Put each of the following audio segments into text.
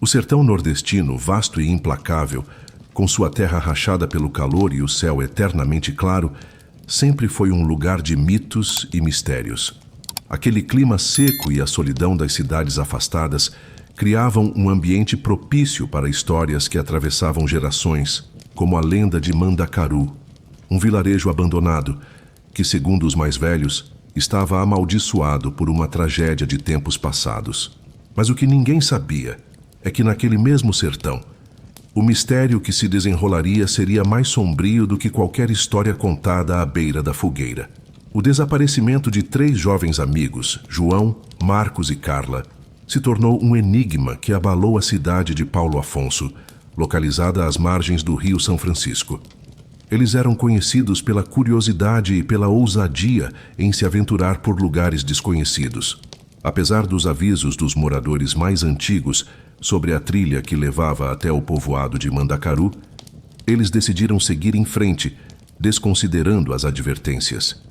O sertão nordestino, vasto e implacável, com sua terra rachada pelo calor e o céu eternamente claro, sempre foi um lugar de mitos e mistérios. Aquele clima seco e a solidão das cidades afastadas criavam um ambiente propício para histórias que atravessavam gerações, como a lenda de Mandacaru, um vilarejo abandonado que, segundo os mais velhos, estava amaldiçoado por uma tragédia de tempos passados. Mas o que ninguém sabia é que naquele mesmo sertão, o mistério que se desenrolaria seria mais sombrio do que qualquer história contada à beira da fogueira. O desaparecimento de 3 jovens amigos, João, Marcos e Carla, se tornou um enigma que abalou a cidade de Paulo Afonso, localizada às margens do Rio São Francisco. Eles eram conhecidos pela curiosidade e pela ousadia em se aventurar por lugares desconhecidos. Apesar dos avisos dos moradores mais antigos sobre a trilha que levava até o povoado de Mandacaru, eles decidiram seguir em frente, desconsiderando as advertências.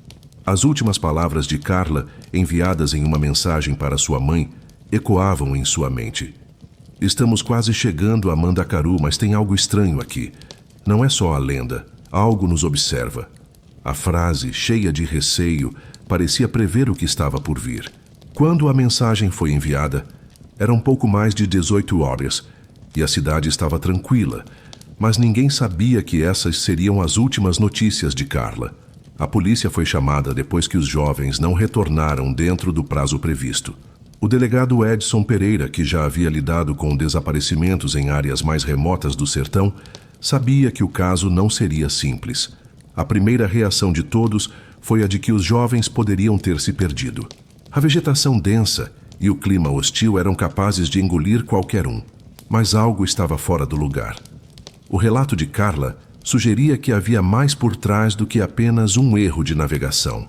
As últimas palavras de Carla, enviadas em uma mensagem para sua mãe, ecoavam em sua mente. Estamos quase chegando a Mandacaru, mas tem algo estranho aqui. Não é só a lenda, algo nos observa. A frase, cheia de receio, parecia prever o que estava por vir. Quando a mensagem foi enviada, eram pouco mais de 18 horas e a cidade estava tranquila, mas ninguém sabia que essas seriam as últimas notícias de Carla. A polícia foi chamada depois que os jovens não retornaram dentro do prazo previsto. O delegado Edson Pereira, que já havia lidado com desaparecimentos em áreas mais remotas do sertão, sabia que o caso não seria simples. A primeira reação de todos foi a de que os jovens poderiam ter se perdido. A vegetação densa e o clima hostil eram capazes de engolir qualquer um, mas algo estava fora do lugar. O relato de Carla sugeria que havia mais por trás do que apenas um erro de navegação.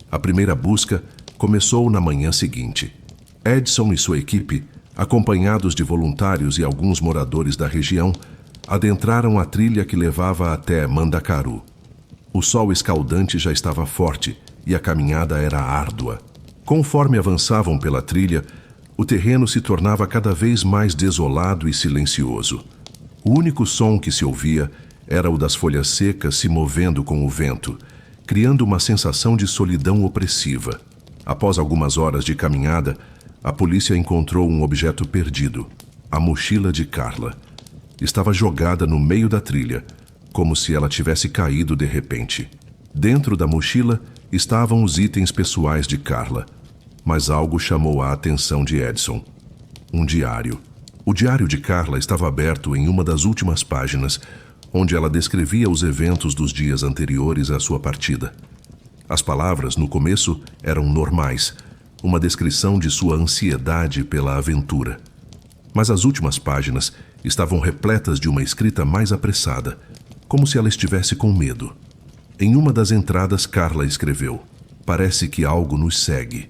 A primeira busca começou na manhã seguinte. Edson e sua equipe, acompanhados de voluntários e alguns moradores da região, adentraram a trilha que levava até Mandacaru. O sol escaldante já estava forte e a caminhada era árdua. Conforme avançavam pela trilha, o terreno se tornava cada vez mais desolado e silencioso. O único som que se ouvia era o das folhas secas se movendo com o vento, criando uma sensação de solidão opressiva. Após algumas horas de caminhada, a polícia encontrou um objeto perdido, a mochila de Carla. Estava jogada no meio da trilha, como se ela tivesse caído de repente. Dentro da mochila estavam os itens pessoais de Carla, mas algo chamou a atenção de Edson. Um diário. O diário de Carla estava aberto em uma das últimas páginas, onde ela descrevia os eventos dos dias anteriores à sua partida. As palavras, no começo, eram normais, uma descrição de sua ansiedade pela aventura. Mas as últimas páginas estavam repletas de uma escrita mais apressada, como se ela estivesse com medo. Em uma das entradas, Carla escreveu: "Parece que algo nos segue.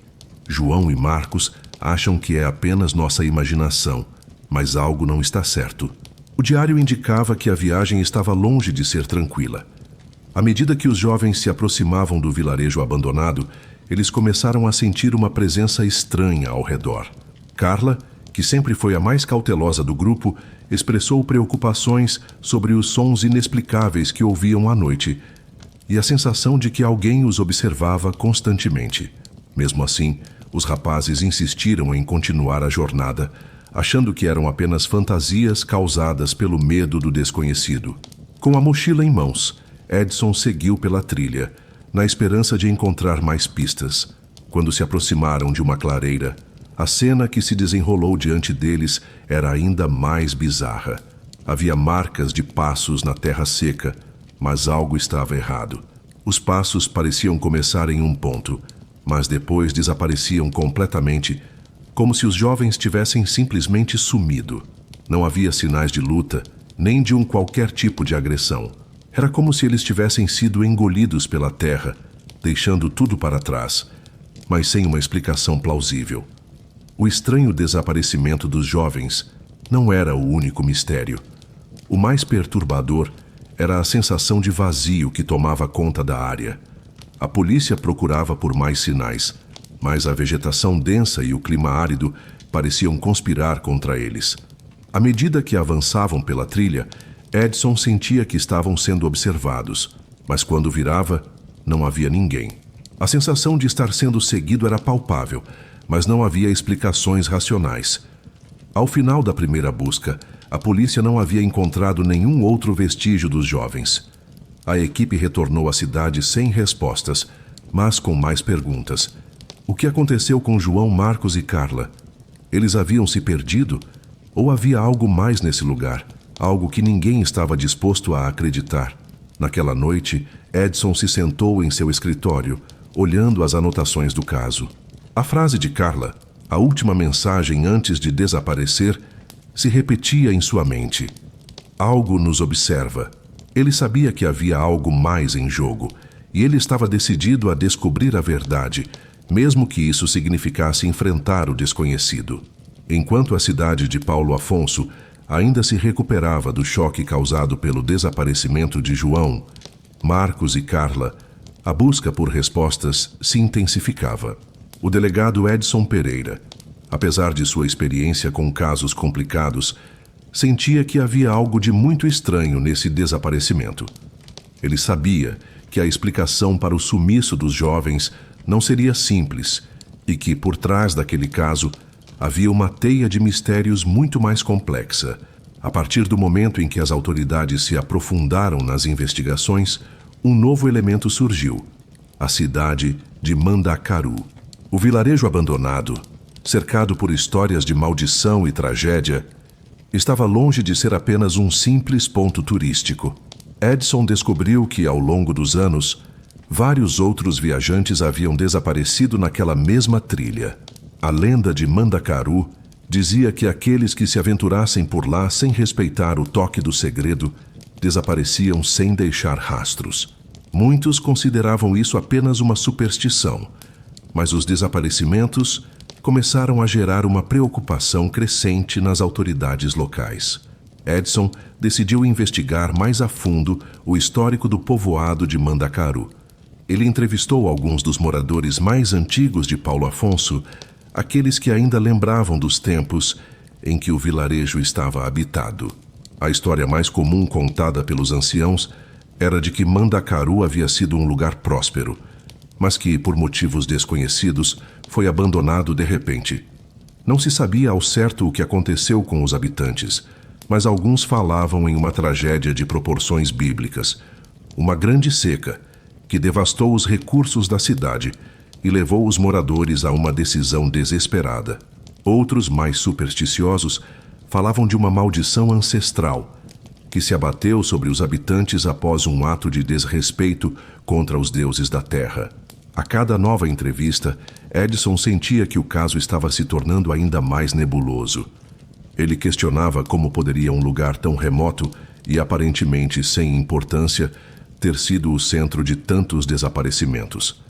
João e Marcos acham que é apenas nossa imaginação, mas algo não está certo." O diário indicava que a viagem estava longe de ser tranquila. À medida que os jovens se aproximavam do vilarejo abandonado, eles começaram a sentir uma presença estranha ao redor. Carla, que sempre foi a mais cautelosa do grupo, expressou preocupações sobre os sons inexplicáveis que ouviam à noite e a sensação de que alguém os observava constantemente. Mesmo assim, os rapazes insistiram em continuar a jornada, achando que eram apenas fantasias causadas pelo medo do desconhecido. Com a mochila em mãos, Edson seguiu pela trilha, na esperança de encontrar mais pistas. Quando se aproximaram de uma clareira, a cena que se desenrolou diante deles era ainda mais bizarra. Havia marcas de passos na terra seca, mas algo estava errado. Os passos pareciam começar em um ponto, mas depois desapareciam completamente, como se os jovens tivessem simplesmente sumido. Não havia sinais de luta, nem de qualquer tipo de agressão. Era como se eles tivessem sido engolidos pela terra, deixando tudo para trás, mas sem uma explicação plausível. O estranho desaparecimento dos jovens não era o único mistério. O mais perturbador era a sensação de vazio que tomava conta da área. A polícia procurava por mais sinais, mas a vegetação densa e o clima árido pareciam conspirar contra eles. À medida que avançavam pela trilha, Edson sentia que estavam sendo observados, mas quando virava, não havia ninguém. A sensação de estar sendo seguido era palpável, mas não havia explicações racionais. Ao final da primeira busca, a polícia não havia encontrado nenhum outro vestígio dos jovens. A equipe retornou à cidade sem respostas, mas com mais perguntas. O que aconteceu com João, Marcos e Carla? Eles haviam se perdido? Ou havia algo mais nesse lugar? Algo que ninguém estava disposto a acreditar. Naquela noite, Edson se sentou em seu escritório, olhando as anotações do caso. A frase de Carla, a última mensagem antes de desaparecer, se repetia em sua mente. Algo nos observa. Ele sabia que havia algo mais em jogo, e ele estava decidido a descobrir a verdade, mesmo que isso significasse enfrentar o desconhecido. Enquanto a cidade de Paulo Afonso ainda se recuperava do choque causado pelo desaparecimento de João, Marcos e Carla, a busca por respostas se intensificava. O delegado Edson Pereira, apesar de sua experiência com casos complicados, sentia que havia algo de muito estranho nesse desaparecimento. Ele sabia que a explicação para o sumiço dos jovens não seria simples e que, por trás daquele caso, havia uma teia de mistérios muito mais complexa. A partir do momento em que as autoridades se aprofundaram nas investigações, um novo elemento surgiu: a cidade de Mandacaru. O vilarejo abandonado, cercado por histórias de maldição e tragédia, estava longe de ser apenas um simples ponto turístico. Edson descobriu que, ao longo dos anos, vários outros viajantes haviam desaparecido naquela mesma trilha. A lenda de Mandacaru dizia que aqueles que se aventurassem por lá sem respeitar o toque do segredo desapareciam sem deixar rastros. Muitos consideravam isso apenas uma superstição, mas os desaparecimentos começaram a gerar uma preocupação crescente nas autoridades locais. Edson decidiu investigar mais a fundo o histórico do povoado de Mandacaru. Ele entrevistou alguns dos moradores mais antigos de Paulo Afonso, aqueles que ainda lembravam dos tempos em que o vilarejo estava habitado. A história mais comum contada pelos anciãos era de que Mandacaru havia sido um lugar próspero, mas que, por motivos desconhecidos, foi abandonado de repente. Não se sabia ao certo o que aconteceu com os habitantes, mas alguns falavam em uma tragédia de proporções bíblicas, uma grande seca que devastou os recursos da cidade e levou os moradores a uma decisão desesperada. Outros, mais supersticiosos, falavam de uma maldição ancestral que se abateu sobre os habitantes após um ato de desrespeito contra os deuses da terra. A cada nova entrevista, Edson sentia que o caso estava se tornando ainda mais nebuloso. Ele questionava como poderia um lugar tão remoto e aparentemente sem importância ter sido o centro de tantos desaparecimentos.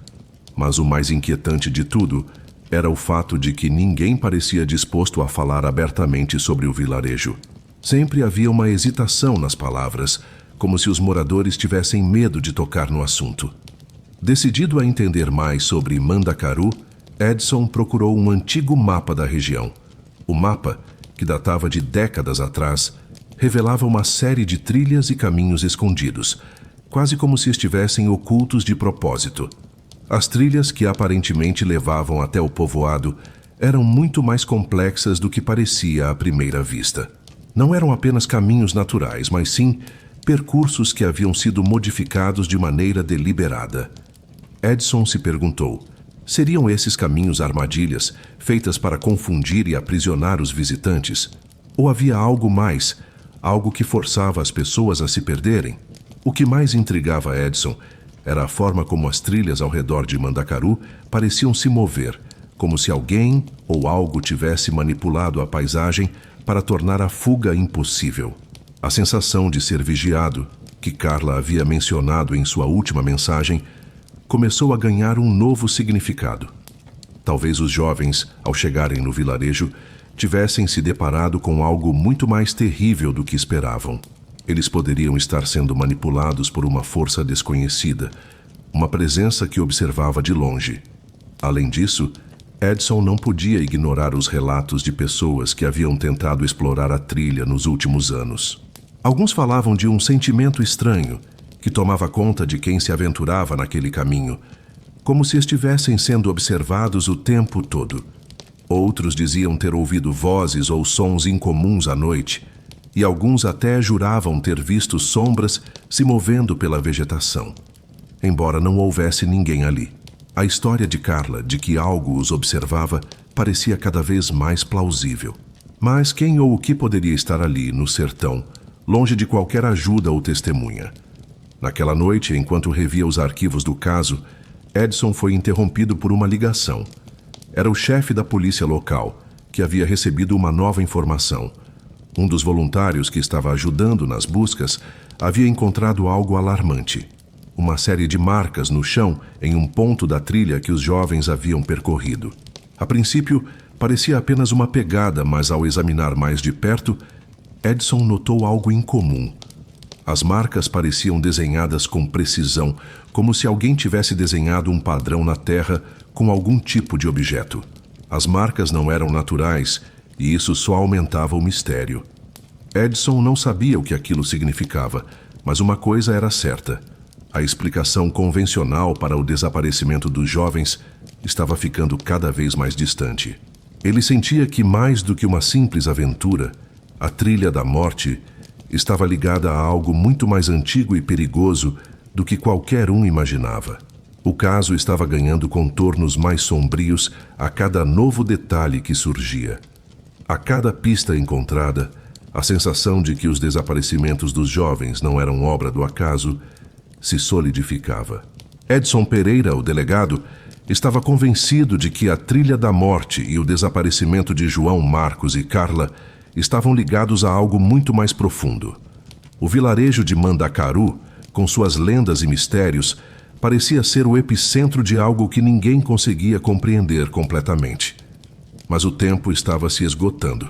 Mas o mais inquietante de tudo era o fato de que ninguém parecia disposto a falar abertamente sobre o vilarejo. Sempre havia uma hesitação nas palavras, como se os moradores tivessem medo de tocar no assunto. Decidido a entender mais sobre Mandacaru, Edson procurou um antigo mapa da região. O mapa, que datava de décadas atrás, revelava uma série de trilhas e caminhos escondidos, quase como se estivessem ocultos de propósito. As trilhas que aparentemente levavam até o povoado eram muito mais complexas do que parecia à primeira vista. Não eram apenas caminhos naturais, mas sim percursos que haviam sido modificados de maneira deliberada. Edson se perguntou: seriam esses caminhos armadilhas feitas para confundir e aprisionar os visitantes? Ou havia algo mais, algo que forçava as pessoas a se perderem? O que mais intrigava Edson era a forma como as trilhas ao redor de Mandacaru pareciam se mover, como se alguém ou algo tivesse manipulado a paisagem para tornar a fuga impossível. A sensação de ser vigiado, que Carla havia mencionado em sua última mensagem, começou a ganhar um novo significado. Talvez os jovens, ao chegarem no vilarejo, tivessem se deparado com algo muito mais terrível do que esperavam. Eles poderiam estar sendo manipulados por uma força desconhecida, uma presença que observava de longe. Além disso, Edson não podia ignorar os relatos de pessoas que haviam tentado explorar a trilha nos últimos anos. Alguns falavam de um sentimento estranho que tomava conta de quem se aventurava naquele caminho, como se estivessem sendo observados o tempo todo. Outros diziam ter ouvido vozes ou sons incomuns à noite, e alguns até juravam ter visto sombras se movendo pela vegetação. Embora não houvesse ninguém ali, a história de Carla de que algo os observava parecia cada vez mais plausível. Mas quem ou o que poderia estar ali, no sertão, longe de qualquer ajuda ou testemunha? Naquela noite, enquanto revia os arquivos do caso, Edson foi interrompido por uma ligação. Era o chefe da polícia local, que havia recebido uma nova informação. Um dos voluntários que estava ajudando nas buscas havia encontrado algo alarmante. Uma série de marcas no chão em um ponto da trilha que os jovens haviam percorrido. A princípio, parecia apenas uma pegada, mas ao examinar mais de perto, Edson notou algo incomum. As marcas pareciam desenhadas com precisão, como se alguém tivesse desenhado um padrão na terra com algum tipo de objeto. As marcas não eram naturais e isso só aumentava o mistério. Edson não sabia o que aquilo significava, mas uma coisa era certa. A explicação convencional para o desaparecimento dos jovens estava ficando cada vez mais distante. Ele sentia que, mais do que uma simples aventura, a trilha da morte estava ligada a algo muito mais antigo e perigoso do que qualquer um imaginava. O caso estava ganhando contornos mais sombrios a cada novo detalhe que surgia. A cada pista encontrada, a sensação de que os desaparecimentos dos jovens não eram obra do acaso se solidificava. Edson Pereira, o delegado, estava convencido de que a trilha da morte e o desaparecimento de João, Marcos e Carla estavam ligados a algo muito mais profundo. O vilarejo de Mandacaru, com suas lendas e mistérios, parecia ser o epicentro de algo que ninguém conseguia compreender completamente. Mas o tempo estava se esgotando,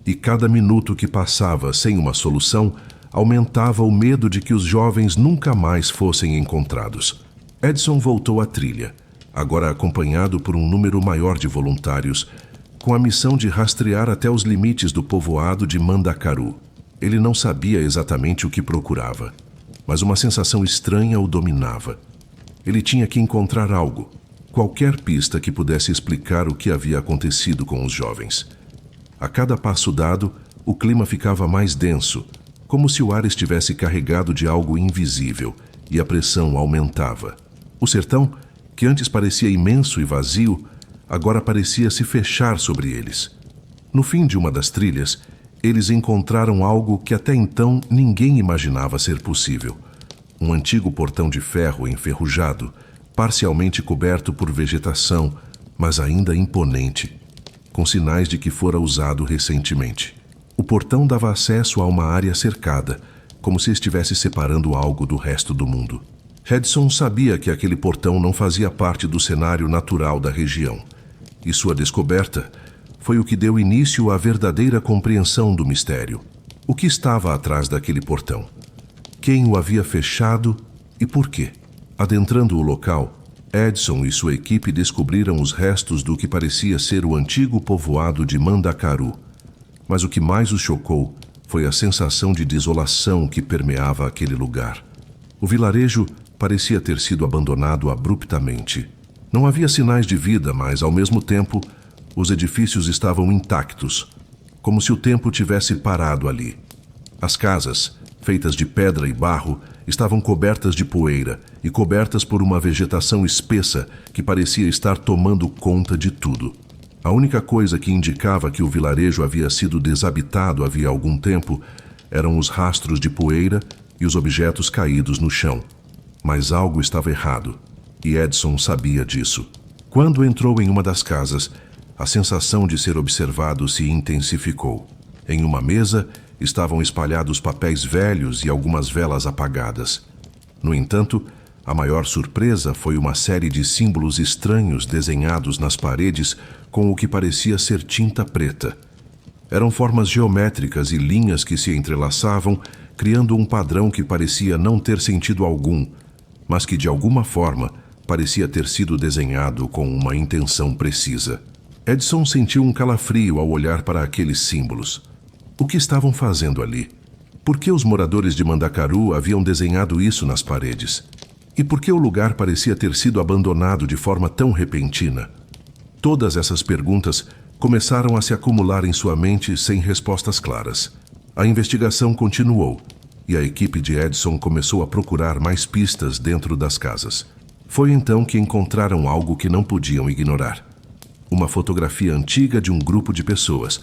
e cada minuto que passava sem uma solução aumentava o medo de que os jovens nunca mais fossem encontrados. Edson voltou à trilha, agora acompanhado por um número maior de voluntários, com a missão de rastrear até os limites do povoado de Mandacaru. Ele não sabia exatamente o que procurava, mas uma sensação estranha o dominava. Ele tinha que encontrar algo, qualquer pista que pudesse explicar o que havia acontecido com os jovens. A cada passo dado, o clima ficava mais denso, como se o ar estivesse carregado de algo invisível, e a pressão aumentava. O sertão, que antes parecia imenso e vazio, agora parecia se fechar sobre eles. No fim de uma das trilhas, eles encontraram algo que até então ninguém imaginava ser possível. Um antigo portão de ferro enferrujado, parcialmente coberto por vegetação, mas ainda imponente, com sinais de que fora usado recentemente. O portão dava acesso a uma área cercada, como se estivesse separando algo do resto do mundo. Edson sabia que aquele portão não fazia parte do cenário natural da região, e sua descoberta foi o que deu início à verdadeira compreensão do mistério. O que estava atrás daquele portão? Quem o havia fechado e por quê? Adentrando o local, Edson e sua equipe descobriram os restos do que parecia ser o antigo povoado de Mandacaru. Mas o que mais os chocou foi a sensação de desolação que permeava aquele lugar. O vilarejo parecia ter sido abandonado abruptamente. Não havia sinais de vida, mas, ao mesmo tempo, os edifícios estavam intactos, como se o tempo tivesse parado ali. As casas, feitas de pedra e barro, estavam cobertas de poeira e cobertas por uma vegetação espessa que parecia estar tomando conta de tudo. A única coisa que indicava que o vilarejo havia sido desabitado havia algum tempo eram os rastros de poeira e os objetos caídos no chão. Mas algo estava errado, e Edson sabia disso. Quando entrou em uma das casas, a sensação de ser observado se intensificou. Em uma mesa estavam espalhados papéis velhos e algumas velas apagadas. No entanto, a maior surpresa foi uma série de símbolos estranhos desenhados nas paredes com o que parecia ser tinta preta. Eram formas geométricas e linhas que se entrelaçavam, criando um padrão que parecia não ter sentido algum, mas que de alguma forma parecia ter sido desenhado com uma intenção precisa. Edson sentiu um calafrio ao olhar para aqueles símbolos. O que estavam fazendo ali? Por que os moradores de Mandacaru haviam desenhado isso nas paredes? E por que o lugar parecia ter sido abandonado de forma tão repentina? Todas essas perguntas começaram a se acumular em sua mente sem respostas claras. A investigação continuou e a equipe de Edson começou a procurar mais pistas dentro das casas. Foi então que encontraram algo que não podiam ignorar. Uma fotografia antiga de um grupo de pessoas,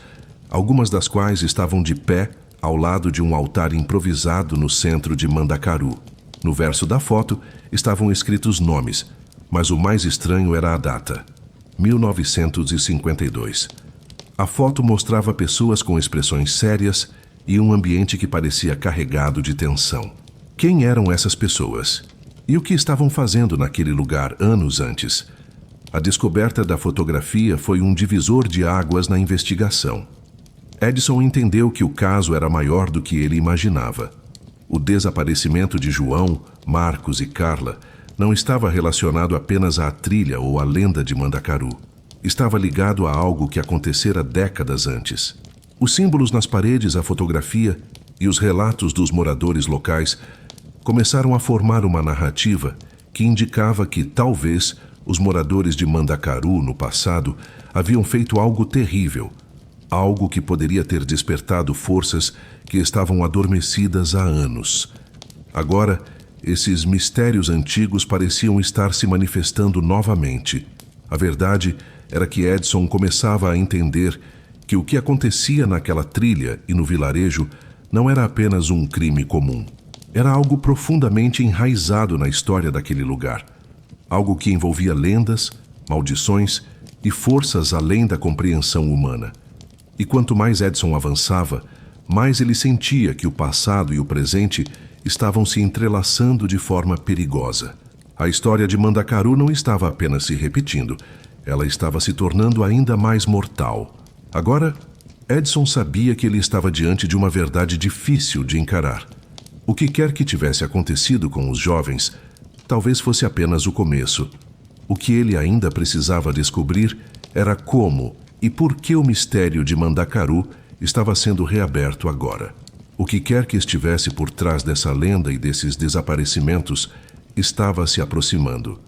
algumas das quais estavam de pé ao lado de um altar improvisado no centro de Mandacaru. No verso da foto estavam escritos nomes, mas o mais estranho era a data: 1952. A foto mostrava pessoas com expressões sérias e um ambiente que parecia carregado de tensão. Quem eram essas pessoas? E o que estavam fazendo naquele lugar anos antes? A descoberta da fotografia foi um divisor de águas na investigação. Edson entendeu que o caso era maior do que ele imaginava. O desaparecimento de João, Marcos e Carla não estava relacionado apenas à trilha ou à lenda de Mandacaru. Estava ligado a algo que acontecera décadas antes. Os símbolos nas paredes, a fotografia e os relatos dos moradores locais começaram a formar uma narrativa que indicava que, talvez, os moradores de Mandacaru, no passado, haviam feito algo terrível, algo que poderia ter despertado forças que estavam adormecidas há anos. Agora, esses mistérios antigos pareciam estar se manifestando novamente. A verdade era que Edson começava a entender que o que acontecia naquela trilha e no vilarejo não era apenas um crime comum. Era algo profundamente enraizado na história daquele lugar. Algo que envolvia lendas, maldições e forças além da compreensão humana. E quanto mais Edson avançava, mais ele sentia que o passado e o presente estavam se entrelaçando de forma perigosa. A história de Mandacaru não estava apenas se repetindo, ela estava se tornando ainda mais mortal. Agora, Edson sabia que ele estava diante de uma verdade difícil de encarar. O que quer que tivesse acontecido com os jovens, talvez fosse apenas o começo. O que ele ainda precisava descobrir era como e por que o mistério de Mandacaru estava sendo reaberto agora. O que quer que estivesse por trás dessa lenda e desses desaparecimentos estava se aproximando.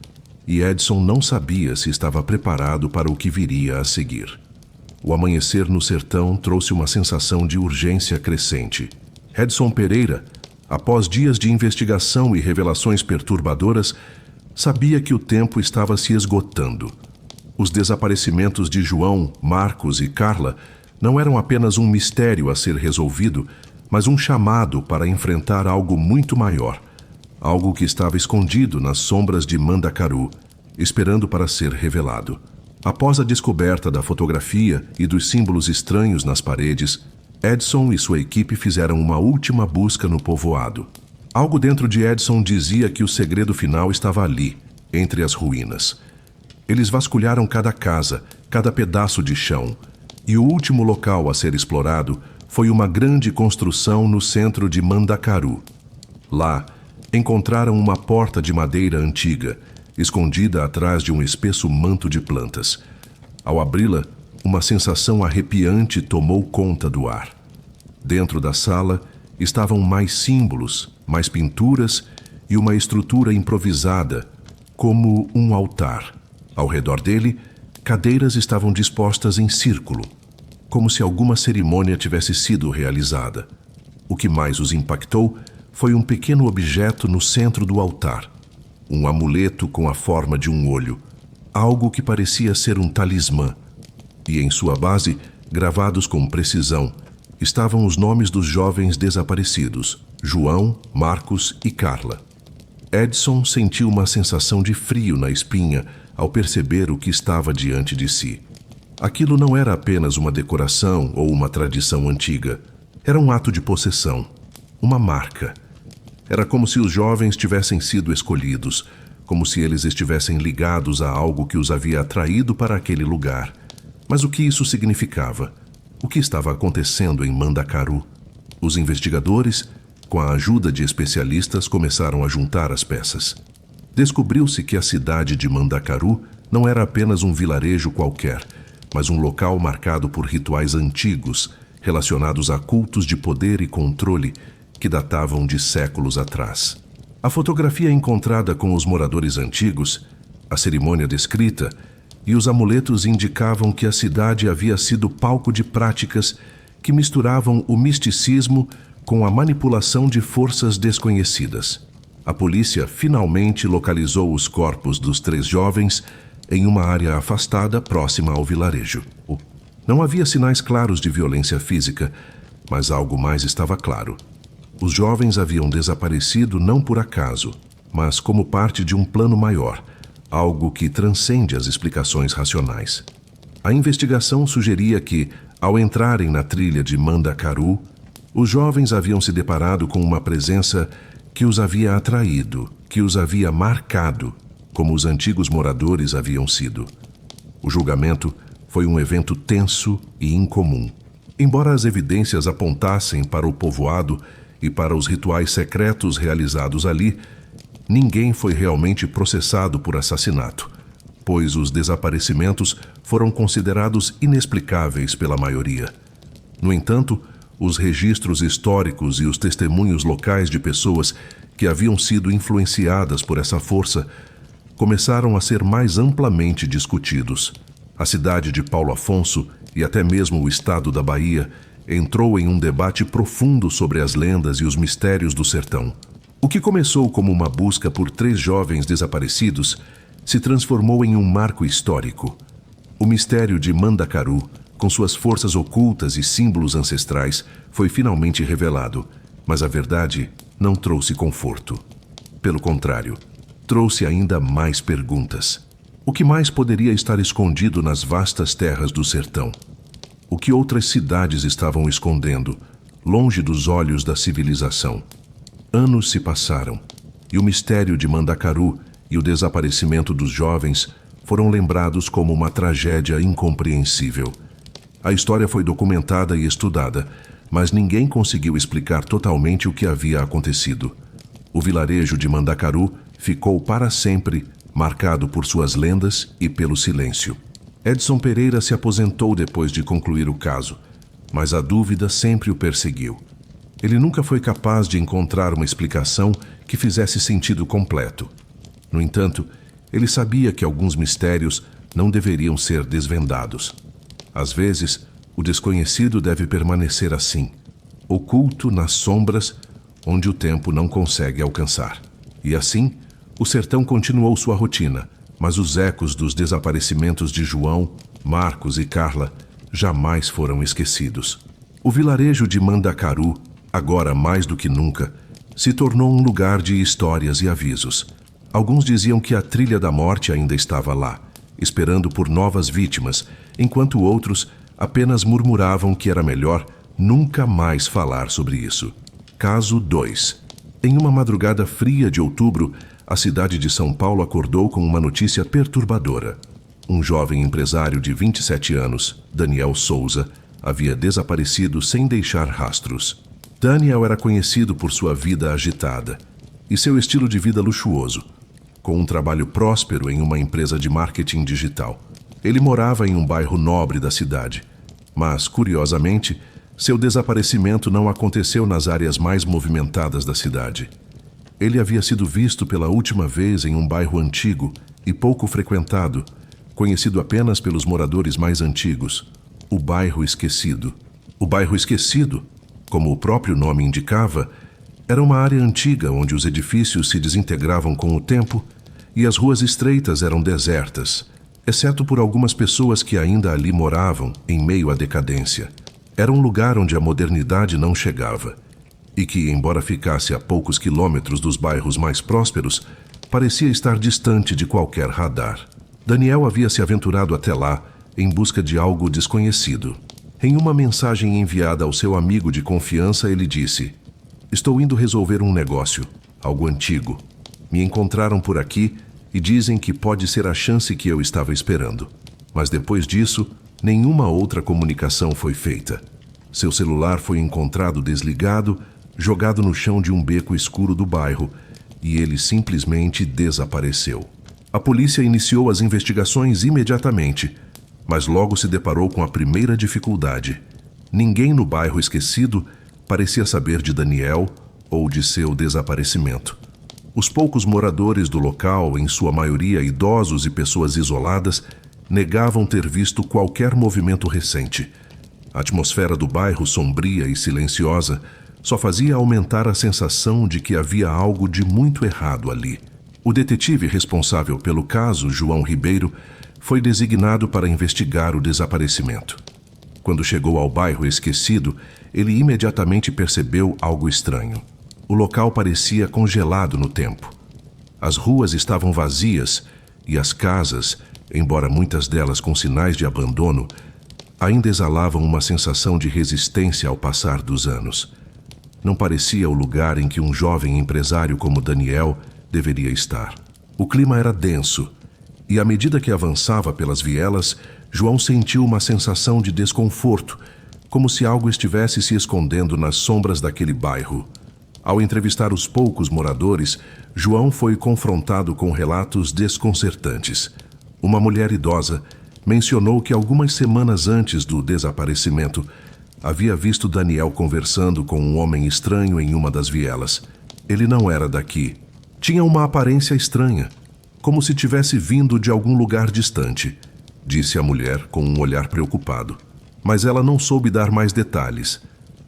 E Edson não sabia se estava preparado para o que viria a seguir. O amanhecer no sertão trouxe uma sensação de urgência crescente. Edson Pereira, após dias de investigação e revelações perturbadoras, sabia que o tempo estava se esgotando. Os desaparecimentos de João, Marcos e Carla não eram apenas um mistério a ser resolvido, mas um chamado para enfrentar algo muito maior, algo que estava escondido nas sombras de Mandacaru, esperando para ser revelado. Após a descoberta da fotografia e dos símbolos estranhos nas paredes, Edson e sua equipe fizeram uma última busca no povoado. Algo dentro de Edson dizia que o segredo final estava ali, entre as ruínas. Eles vasculharam cada casa, cada pedaço de chão, e o último local a ser explorado foi uma grande construção no centro de Mandacaru. Lá, encontraram uma porta de madeira antiga, escondida atrás de um espesso manto de plantas. Ao abri-la, uma sensação arrepiante tomou conta do ar. Dentro da sala estavam mais símbolos, mais pinturas e uma estrutura improvisada, como um altar. Ao redor dele, cadeiras estavam dispostas em círculo, como se alguma cerimônia tivesse sido realizada. O que mais os impactou foi um pequeno objeto no centro do altar, um amuleto com a forma de um olho, algo que parecia ser um talismã. E em sua base, gravados com precisão, estavam os nomes dos jovens desaparecidos, João, Marcos e Carla. Edson sentiu uma sensação de frio na espinha ao perceber o que estava diante de si. Aquilo não era apenas uma decoração ou uma tradição antiga. Era um ato de possessão, uma marca. Era como se os jovens tivessem sido escolhidos, como se eles estivessem ligados a algo que os havia atraído para aquele lugar. Mas o que isso significava? O que estava acontecendo em Mandacaru? Os investigadores, com a ajuda de especialistas, começaram a juntar as peças. Descobriu-se que a cidade de Mandacaru não era apenas um vilarejo qualquer, mas um local marcado por rituais antigos relacionados a cultos de poder e controle que datavam de séculos atrás. A fotografia encontrada com os moradores antigos, a cerimônia descrita e os amuletos indicavam que a cidade havia sido palco de práticas que misturavam o misticismo com a manipulação de forças desconhecidas. A polícia finalmente localizou os corpos dos 3 jovens em uma área afastada próxima ao vilarejo. Não havia sinais claros de violência física, mas algo mais estava claro. Os jovens haviam desaparecido não por acaso, mas como parte de um plano maior, algo que transcende as explicações racionais. A investigação sugeria que, ao entrarem na trilha de Mandacaru, os jovens haviam se deparado com uma presença que os havia atraído, que os havia marcado, como os antigos moradores haviam sido. O julgamento foi um evento tenso e incomum. Embora as evidências apontassem para o povoado e para os rituais secretos realizados ali, ninguém foi realmente processado por assassinato, pois os desaparecimentos foram considerados inexplicáveis pela maioria. No entanto, os registros históricos e os testemunhos locais de pessoas que haviam sido influenciadas por essa força começaram a ser mais amplamente discutidos. A cidade de Paulo Afonso e até mesmo o estado da Bahia entrou em um debate profundo sobre as lendas e os mistérios do sertão. O que começou como uma busca por 3 jovens desaparecidos se transformou em um marco histórico. O mistério de Mandacaru, com suas forças ocultas e símbolos ancestrais, foi finalmente revelado, mas a verdade não trouxe conforto. Pelo contrário, trouxe ainda mais perguntas. O que mais poderia estar escondido nas vastas terras do sertão? O que outras cidades estavam escondendo, longe dos olhos da civilização? Anos se passaram, e o mistério de Mandacaru e o desaparecimento dos jovens foram lembrados como uma tragédia incompreensível. A história foi documentada e estudada, mas ninguém conseguiu explicar totalmente o que havia acontecido. O vilarejo de Mandacaru ficou para sempre marcado por suas lendas e pelo silêncio. Edson Pereira se aposentou depois de concluir o caso, mas a dúvida sempre o perseguiu. Ele nunca foi capaz de encontrar uma explicação que fizesse sentido completo. No entanto, ele sabia que alguns mistérios não deveriam ser desvendados. Às vezes, o desconhecido deve permanecer assim, oculto nas sombras onde o tempo não consegue alcançar. E assim, o sertão continuou sua rotina, mas os ecos dos desaparecimentos de João, Marcos e Carla jamais foram esquecidos. O vilarejo de Mandacaru, agora mais do que nunca, se tornou um lugar de histórias e avisos. Alguns diziam que a Trilha da Morte ainda estava lá, esperando por novas vítimas, enquanto outros apenas murmuravam que era melhor nunca mais falar sobre isso. Caso 2. Em uma madrugada fria de outubro, a cidade de São Paulo acordou com uma notícia perturbadora. Um jovem empresário de 27 anos, Daniel Souza, havia desaparecido sem deixar rastros. Daniel era conhecido por sua vida agitada e seu estilo de vida luxuoso, com um trabalho próspero em uma empresa de marketing digital. Ele morava em um bairro nobre da cidade, mas, curiosamente, seu desaparecimento não aconteceu nas áreas mais movimentadas da cidade. Ele havia sido visto pela última vez em um bairro antigo e pouco frequentado, conhecido apenas pelos moradores mais antigos, o Bairro Esquecido. O Bairro Esquecido, como o próprio nome indicava, era uma área antiga onde os edifícios se desintegravam com o tempo e as ruas estreitas eram desertas, exceto por algumas pessoas que ainda ali moravam em meio à decadência. Era um lugar onde a modernidade não chegava e que, embora ficasse a poucos quilômetros dos bairros mais prósperos, parecia estar distante de qualquer radar. Daniel havia se aventurado até lá em busca de algo desconhecido. Em uma mensagem enviada ao seu amigo de confiança, ele disse: "Estou indo resolver um negócio, algo antigo. Me encontraram por aqui e dizem que pode ser a chance que eu estava esperando." Mas depois disso, nenhuma outra comunicação foi feita. Seu celular foi encontrado desligado, jogado no chão de um beco escuro do bairro, e ele simplesmente desapareceu. A polícia iniciou as investigações imediatamente, Mas logo se deparou com a primeira dificuldade. Ninguém no bairro esquecido parecia saber de Daniel ou de seu desaparecimento. Os poucos moradores do local, em sua maioria idosos e pessoas isoladas, negavam ter visto qualquer movimento recente. A atmosfera do bairro, sombria e silenciosa, só fazia aumentar a sensação de que havia algo de muito errado ali. O detetive responsável pelo caso, João Ribeiro, foi designado para investigar o desaparecimento. Quando chegou ao bairro esquecido, ele imediatamente percebeu algo estranho. O local parecia congelado no tempo. As ruas estavam vazias e as casas, embora muitas delas com sinais de abandono, ainda exalavam uma sensação de resistência ao passar dos anos. Não parecia o lugar em que um jovem empresário como Daniel deveria estar. O clima era denso, e à medida que avançava pelas vielas, João sentiu uma sensação de desconforto, como se algo estivesse se escondendo nas sombras daquele bairro. Ao entrevistar os poucos moradores, João foi confrontado com relatos desconcertantes. Uma mulher idosa mencionou que algumas semanas antes do desaparecimento, havia visto Daniel conversando com um homem estranho em uma das vielas. Ele não era daqui. Tinha uma aparência estranha, como se tivesse vindo de algum lugar distante, disse a mulher com um olhar preocupado. Mas ela não soube dar mais detalhes.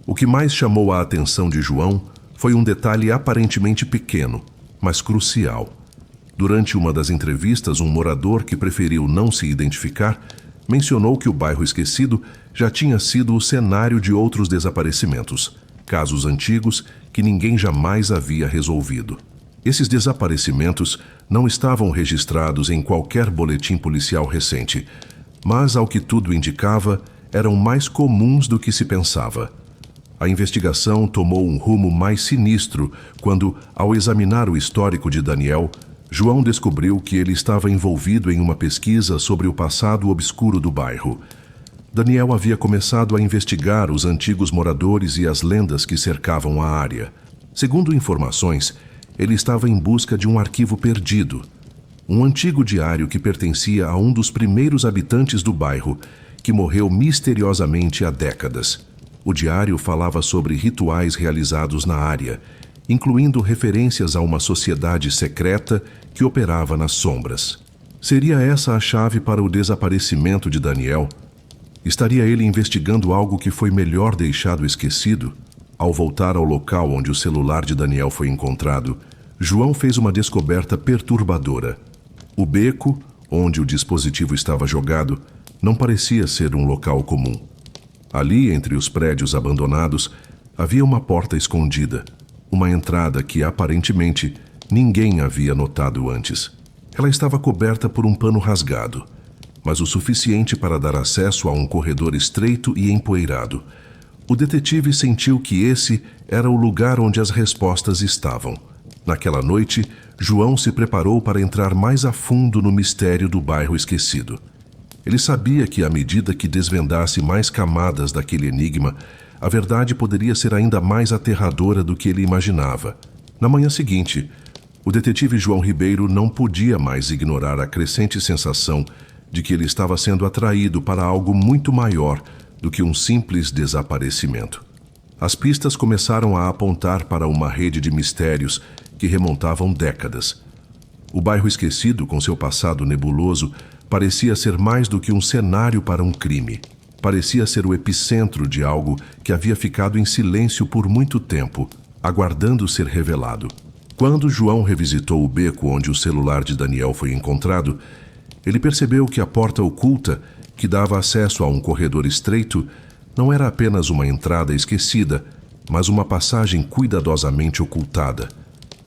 O que mais chamou a atenção de João foi um detalhe aparentemente pequeno, mas crucial. Durante uma das entrevistas, um morador que preferiu não se identificar mencionou que o bairro esquecido já tinha sido o cenário de outros desaparecimentos, casos antigos que ninguém jamais havia resolvido. Esses desaparecimentos não estavam registrados em qualquer boletim policial recente, mas, ao que tudo indicava, eram mais comuns do que se pensava. A investigação tomou um rumo mais sinistro quando, ao examinar o histórico de Daniel, João descobriu que ele estava envolvido em uma pesquisa sobre o passado obscuro do bairro. Daniel havia começado a investigar os antigos moradores e as lendas que cercavam a área. Segundo informações, ele estava em busca de um arquivo perdido, um antigo diário que pertencia a um dos primeiros habitantes do bairro, que morreu misteriosamente há décadas. O diário falava sobre rituais realizados na área, incluindo referências a uma sociedade secreta que operava nas sombras. Seria essa a chave para o desaparecimento de Daniel? Estaria ele investigando algo que foi melhor deixado esquecido? Ao voltar ao local onde o celular de Daniel foi encontrado, João fez uma descoberta perturbadora. O beco, onde o dispositivo estava jogado, não parecia ser um local comum. Ali, entre os prédios abandonados, havia uma porta escondida, uma entrada que, aparentemente, ninguém havia notado antes. Ela estava coberta por um pano rasgado, mas o suficiente para dar acesso a um corredor estreito e empoeirado. O detetive sentiu que esse era o lugar onde as respostas estavam. Naquela noite, João se preparou para entrar mais a fundo no mistério do bairro esquecido. Ele sabia que, à medida que desvendasse mais camadas daquele enigma, a verdade poderia ser ainda mais aterradora do que ele imaginava. Na manhã seguinte, o detetive João Ribeiro não podia mais ignorar a crescente sensação de que ele estava sendo atraído para algo muito maior do que um simples desaparecimento. As pistas começaram a apontar para uma rede de mistérios que remontavam décadas. O bairro esquecido, com seu passado nebuloso, parecia ser mais do que um cenário para um crime. Parecia ser o epicentro de algo que havia ficado em silêncio por muito tempo, aguardando ser revelado. Quando João revisitou o beco onde o celular de Daniel foi encontrado, ele percebeu que a porta oculta, que dava acesso a um corredor estreito, não era apenas uma entrada esquecida, mas uma passagem cuidadosamente ocultada,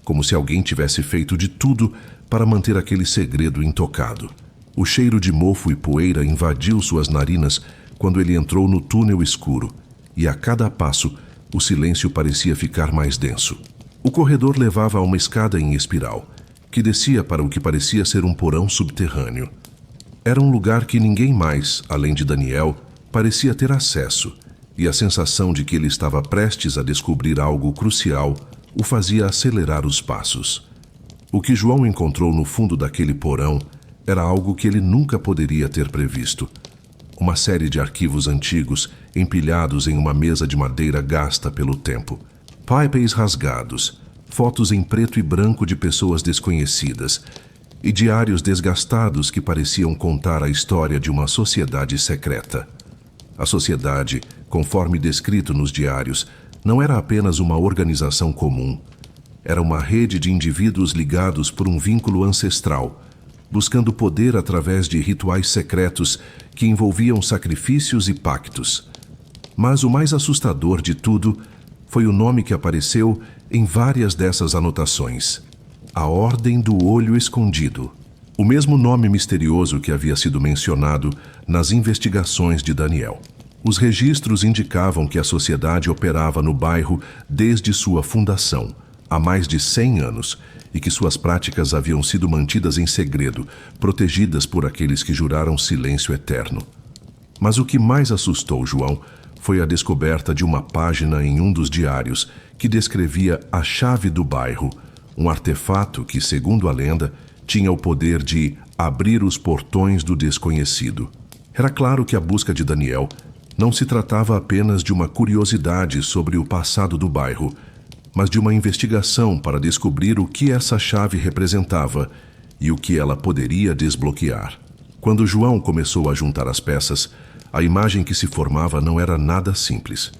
como se alguém tivesse feito de tudo para manter aquele segredo intocado. O cheiro de mofo e poeira invadiu suas narinas quando ele entrou no túnel escuro, e a cada passo o silêncio parecia ficar mais denso. O corredor levava a uma escada em espiral, que descia para o que parecia ser um porão subterrâneo. Era um lugar que ninguém mais, além de Daniel, parecia ter acesso, e a sensação de que ele estava prestes a descobrir algo crucial o fazia acelerar os passos. O que João encontrou no fundo daquele porão era algo que ele nunca poderia ter previsto. uma série de arquivos antigos empilhados em uma mesa de madeira gasta pelo tempo. Papéis rasgados, fotos em preto e branco de pessoas desconhecidas e diários desgastados que pareciam contar a história de uma sociedade secreta. A sociedade, conforme descrito nos diários, não era apenas uma organização comum. Era uma rede de indivíduos ligados por um vínculo ancestral, buscando poder através de rituais secretos que envolviam sacrifícios e pactos. Mas o mais assustador de tudo foi o nome que apareceu em várias dessas anotações: a Ordem do Olho Escondido. O mesmo nome misterioso que havia sido mencionado nas investigações de Daniel. Os registros indicavam que a sociedade operava no bairro desde sua fundação, há mais de 100 anos, e que suas práticas haviam sido mantidas em segredo, protegidas por aqueles que juraram silêncio eterno. Mas o que mais assustou João foi a descoberta de uma página em um dos diários que descrevia a chave do bairro, um artefato que, segundo a lenda, tinha o poder de abrir os portões do desconhecido. Era claro que a busca de Daniel não se tratava apenas de uma curiosidade sobre o passado do bairro, mas de uma investigação para descobrir o que essa chave representava e o que ela poderia desbloquear. Quando João começou a juntar as peças, a imagem que se formava não era nada simples.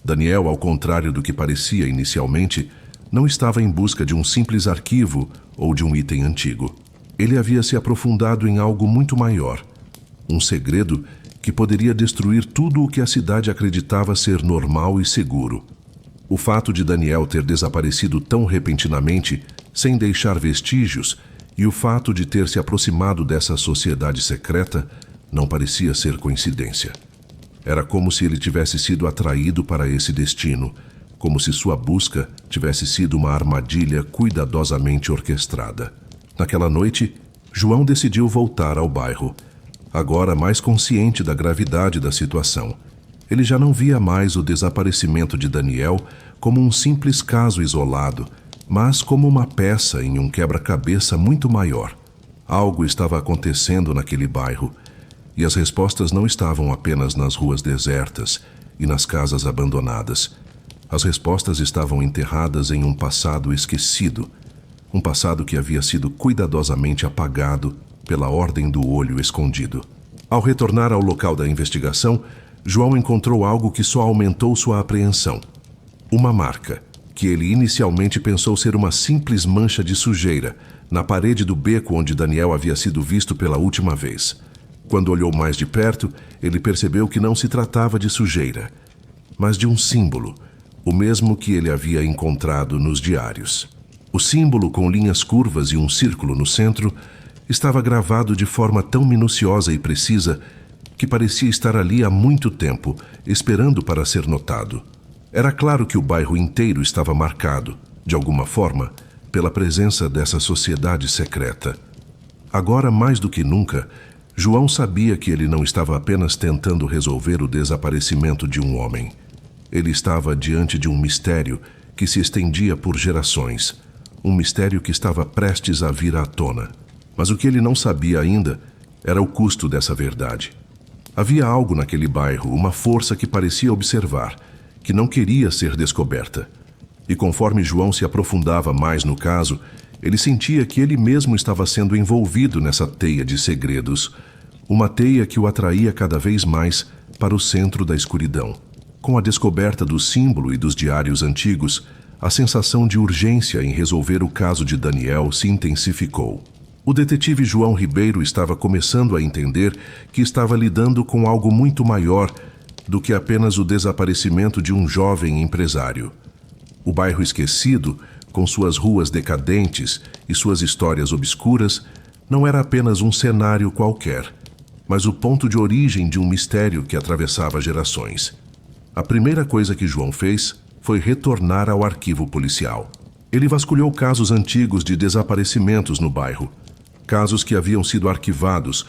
Daniel, ao contrário do que parecia inicialmente, não estava em busca de um simples arquivo ou de um item antigo. Ele havia se aprofundado em algo muito maior, um segredo que poderia destruir tudo o que a cidade acreditava ser normal e seguro. O fato de Daniel ter desaparecido tão repentinamente, sem deixar vestígios, e o fato de ter se aproximado dessa sociedade secreta não parecia ser coincidência. Era como se ele tivesse sido atraído para esse destino, como se sua busca tivesse sido uma armadilha cuidadosamente orquestrada. Naquela noite, João decidiu voltar ao bairro, agora mais consciente da gravidade da situação. Ele já não via mais o desaparecimento de Daniel como um simples caso isolado, mas como uma peça em um quebra-cabeça muito maior. Algo estava acontecendo naquele bairro, e as respostas não estavam apenas nas ruas desertas e nas casas abandonadas. As respostas estavam enterradas em um passado esquecido, um passado que havia sido cuidadosamente apagado pela Ordem do Olho Escondido. Ao retornar ao local da investigação, João encontrou algo que só aumentou sua apreensão. Uma marca, que ele inicialmente pensou ser uma simples mancha de sujeira, na parede do beco onde Daniel havia sido visto pela última vez. Quando olhou mais de perto, ele percebeu que não se tratava de sujeira, mas de um símbolo, o mesmo que ele havia encontrado nos diários. O símbolo, com linhas curvas e um círculo no centro, estava gravado de forma tão minuciosa e precisa que parecia estar ali há muito tempo, esperando para ser notado. Era claro que o bairro inteiro estava marcado, de alguma forma, pela presença dessa sociedade secreta. Agora, mais do que nunca, João sabia que ele não estava apenas tentando resolver o desaparecimento de um homem. Ele estava diante de um mistério que se estendia por gerações, um mistério que estava prestes a vir à tona. Mas o que ele não sabia ainda era o custo dessa verdade. Havia algo naquele bairro, uma força que parecia observar, que não queria ser descoberta. E conforme João se aprofundava mais no caso, ele sentia que ele mesmo estava sendo envolvido nessa teia de segredos, uma teia que o atraía cada vez mais para o centro da escuridão. Com a descoberta do símbolo e dos diários antigos, a sensação de urgência em resolver o caso de Daniel se intensificou. O detetive João Ribeiro estava começando a entender que estava lidando com algo muito maior do que apenas o desaparecimento de um jovem empresário. O bairro esquecido, com suas ruas decadentes e suas histórias obscuras, não era apenas um cenário qualquer, mas o ponto de origem de um mistério que atravessava gerações. A primeira coisa que João fez foi retornar ao arquivo policial. Ele vasculhou casos antigos de desaparecimentos no bairro, casos que haviam sido arquivados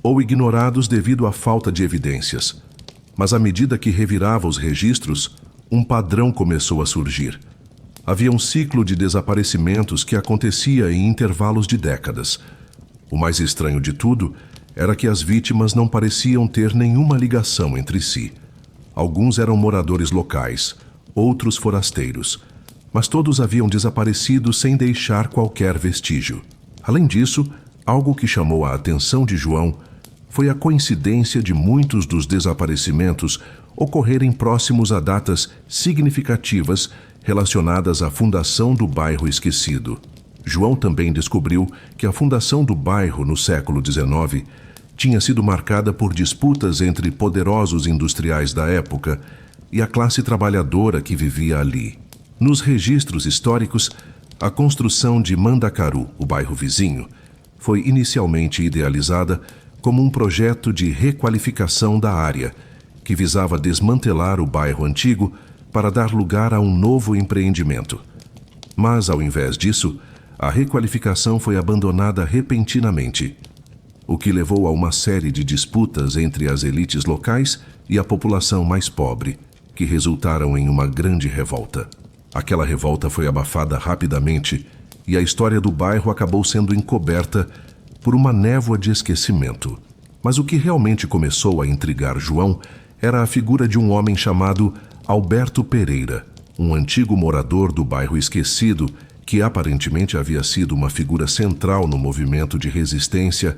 ou ignorados devido à falta de evidências. Mas à medida que revirava os registros, um padrão começou a surgir. Havia um ciclo de desaparecimentos que acontecia em intervalos de décadas. O mais estranho de tudo era que as vítimas não pareciam ter nenhuma ligação entre si. Alguns eram moradores locais, outros forasteiros, mas todos haviam desaparecido sem deixar qualquer vestígio. Além disso, algo que chamou a atenção de João foi a coincidência de muitos dos desaparecimentos ocorrerem próximos a datas significativas relacionadas à fundação do bairro esquecido. João também descobriu que a fundação do bairro no século XIX tinha sido marcada por disputas entre poderosos industriais da época e a classe trabalhadora que vivia ali. Nos registros históricos, a construção de Mandacaru, o bairro vizinho, foi inicialmente idealizada como um projeto de requalificação da área, que visava desmantelar o bairro antigo para dar lugar a um novo empreendimento. Mas, ao invés disso, a requalificação foi abandonada repentinamente, o que levou a uma série de disputas entre as elites locais e a população mais pobre, que resultaram em uma grande revolta. Aquela revolta foi abafada rapidamente e a história do bairro acabou sendo encoberta por uma névoa de esquecimento. Mas o que realmente começou a intrigar João era a figura de um homem chamado Alberto Pereira, um antigo morador do bairro esquecido que aparentemente havia sido uma figura central no movimento de resistência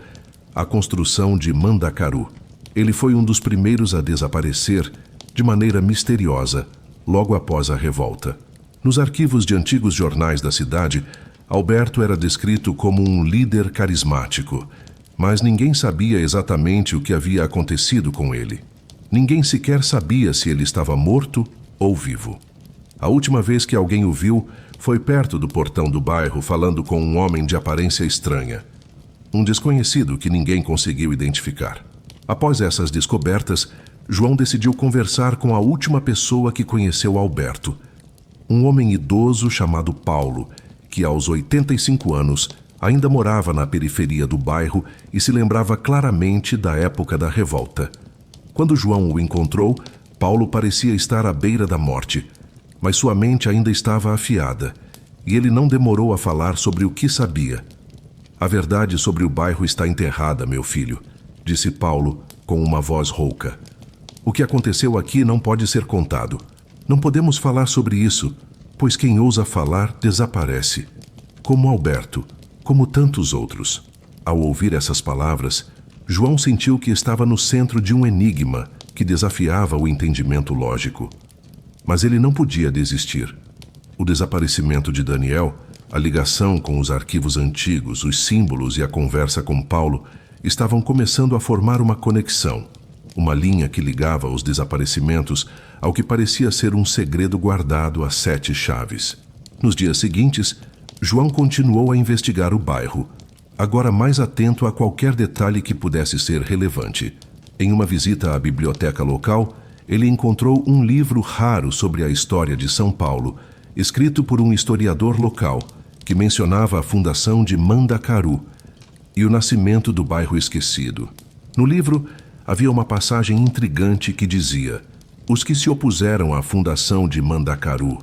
à construção de Mandacaru. Ele foi um dos primeiros a desaparecer de maneira misteriosa logo após a revolta. Nos arquivos de antigos jornais da cidade, Alberto era descrito como um líder carismático, mas ninguém sabia exatamente o que havia acontecido com ele. Ninguém sequer sabia se ele estava morto ou vivo. A última vez que alguém o viu foi perto do portão do bairro falando com um homem de aparência estranha, um desconhecido que ninguém conseguiu identificar. Após essas descobertas, João decidiu conversar com a última pessoa que conheceu Alberto, um homem idoso chamado Paulo, que aos 85 anos ainda morava na periferia do bairro e se lembrava claramente da época da revolta. Quando João o encontrou, Paulo parecia estar à beira da morte, mas sua mente ainda estava afiada, e ele não demorou a falar sobre o que sabia. A verdade sobre o bairro está enterrada, meu filho, disse Paulo com uma voz rouca. O que aconteceu aqui não pode ser contado. Não podemos falar sobre isso, pois quem ousa falar desaparece. Como Alberto, como tantos outros. Ao ouvir essas palavras, João sentiu que estava no centro de um enigma que desafiava o entendimento lógico. Mas ele não podia desistir. O desaparecimento de Daniel, a ligação com os arquivos antigos, os símbolos e a conversa com Paulo estavam começando a formar uma conexão, uma linha que ligava os desaparecimentos ao que parecia ser um segredo guardado a 7 chaves. Nos dias seguintes, João continuou a investigar o bairro, agora mais atento a qualquer detalhe que pudesse ser relevante. Em uma visita à biblioteca local, ele encontrou um livro raro sobre a história de São Paulo, escrito por um historiador local, que mencionava a fundação de Mandacaru e o nascimento do bairro esquecido. No livro, havia uma passagem intrigante que dizia: os que se opuseram à fundação de Mandacaru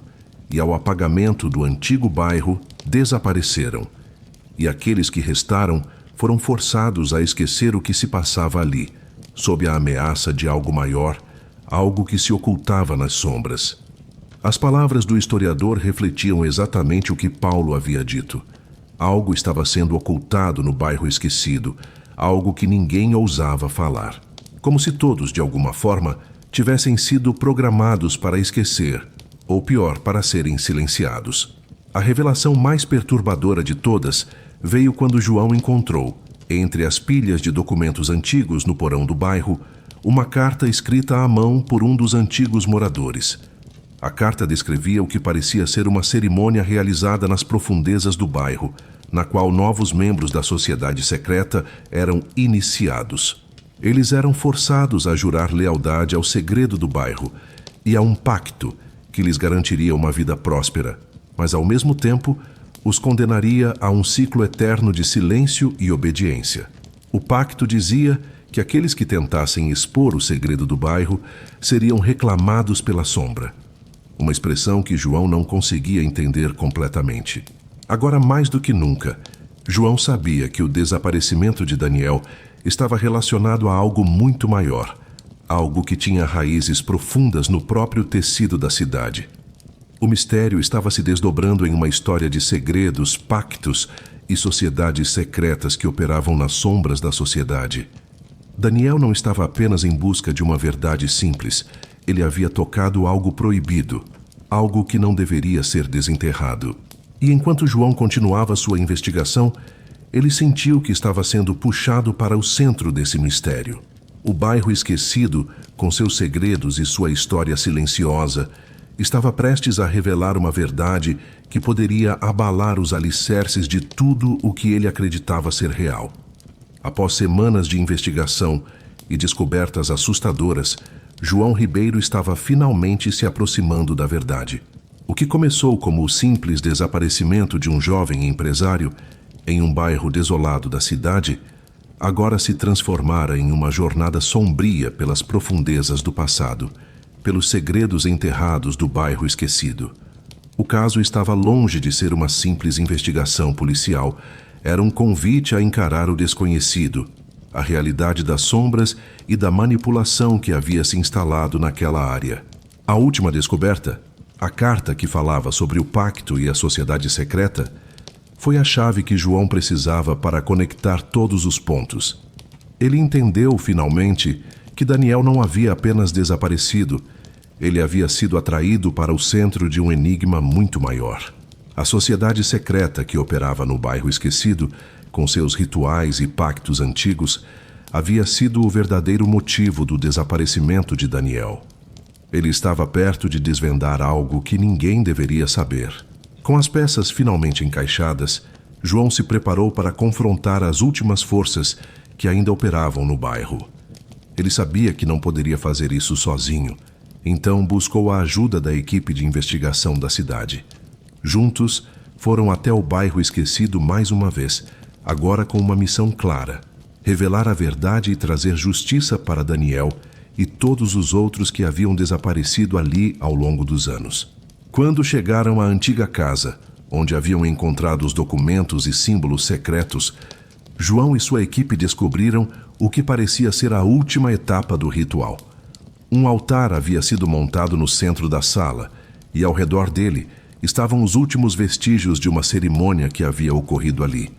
e ao apagamento do antigo bairro desapareceram, e aqueles que restaram foram forçados a esquecer o que se passava ali, sob a ameaça de algo maior, algo que se ocultava nas sombras. As palavras do historiador refletiam exatamente o que Paulo havia dito. Algo estava sendo ocultado no bairro esquecido, algo que ninguém ousava falar. Como se todos, de alguma forma, tivessem sido programados para esquecer, ou pior, para serem silenciados. A revelação mais perturbadora de todas veio quando João encontrou, entre as pilhas de documentos antigos no porão do bairro, uma carta escrita à mão por um dos antigos moradores. A carta descrevia o que parecia ser uma cerimônia realizada nas profundezas do bairro, na qual novos membros da sociedade secreta eram iniciados. Eles eram forçados a jurar lealdade ao segredo do bairro e a um pacto que lhes garantiria uma vida próspera, mas ao mesmo tempo os condenaria a um ciclo eterno de silêncio e obediência. O pacto dizia que aqueles que tentassem expor o segredo do bairro seriam reclamados pela sombra. Uma expressão que João não conseguia entender completamente. Agora, mais do que nunca, João sabia que o desaparecimento de Daniel estava relacionado a algo muito maior, algo que tinha raízes profundas no próprio tecido da cidade. O mistério estava se desdobrando em uma história de segredos, pactos e sociedades secretas que operavam nas sombras da sociedade. Daniel não estava apenas em busca de uma verdade simples. Ele havia tocado algo proibido, algo que não deveria ser desenterrado. E enquanto João continuava sua investigação, ele sentiu que estava sendo puxado para o centro desse mistério. O bairro esquecido, com seus segredos e sua história silenciosa, estava prestes a revelar uma verdade que poderia abalar os alicerces de tudo o que ele acreditava ser real. Após semanas de investigação e descobertas assustadoras, João Ribeiro estava finalmente se aproximando da verdade. O que começou como o simples desaparecimento de um jovem empresário em um bairro desolado da cidade, agora se transformara em uma jornada sombria pelas profundezas do passado, pelos segredos enterrados do bairro esquecido. O caso estava longe de ser uma simples investigação policial. Era um convite a encarar o desconhecido, a realidade das sombras e da manipulação que havia se instalado naquela área. A última descoberta, a carta que falava sobre o pacto e a sociedade secreta, foi a chave que João precisava para conectar todos os pontos. Ele entendeu, finalmente, que Daniel não havia apenas desaparecido, ele havia sido atraído para o centro de um enigma muito maior. A sociedade secreta que operava no bairro esquecido, com seus rituais e pactos antigos, havia sido o verdadeiro motivo do desaparecimento de Daniel. Ele estava perto de desvendar algo que ninguém deveria saber. Com as peças finalmente encaixadas, João se preparou para confrontar as últimas forças que ainda operavam no bairro. Ele sabia que não poderia fazer isso sozinho, então buscou a ajuda da equipe de investigação da cidade. Juntos, foram até o bairro esquecido mais uma vez, agora com uma missão clara: revelar a verdade e trazer justiça para Daniel e todos os outros que haviam desaparecido ali ao longo dos anos. Quando chegaram à antiga casa, onde haviam encontrado os documentos e símbolos secretos, João e sua equipe descobriram o que parecia ser a última etapa do ritual. Um altar havia sido montado no centro da sala, e ao redor dele estavam os últimos vestígios de uma cerimônia que havia ocorrido ali.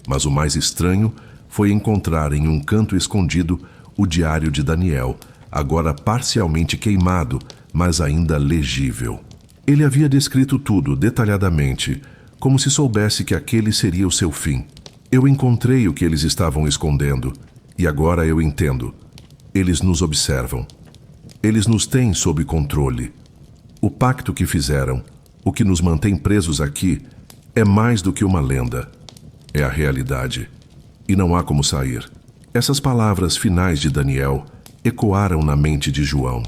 Mas o mais estranho foi encontrar em um canto escondido o diário de Daniel, agora parcialmente queimado, mas ainda legível. Ele havia descrito tudo detalhadamente, como se soubesse que aquele seria o seu fim. Eu encontrei o que eles estavam escondendo, e agora eu entendo. Eles nos observam. Eles nos têm sob controle. O pacto que fizeram, o que nos mantém presos aqui, é mais do que uma lenda. É a realidade. E não há como sair. Essas palavras finais de Daniel ecoaram na mente de João.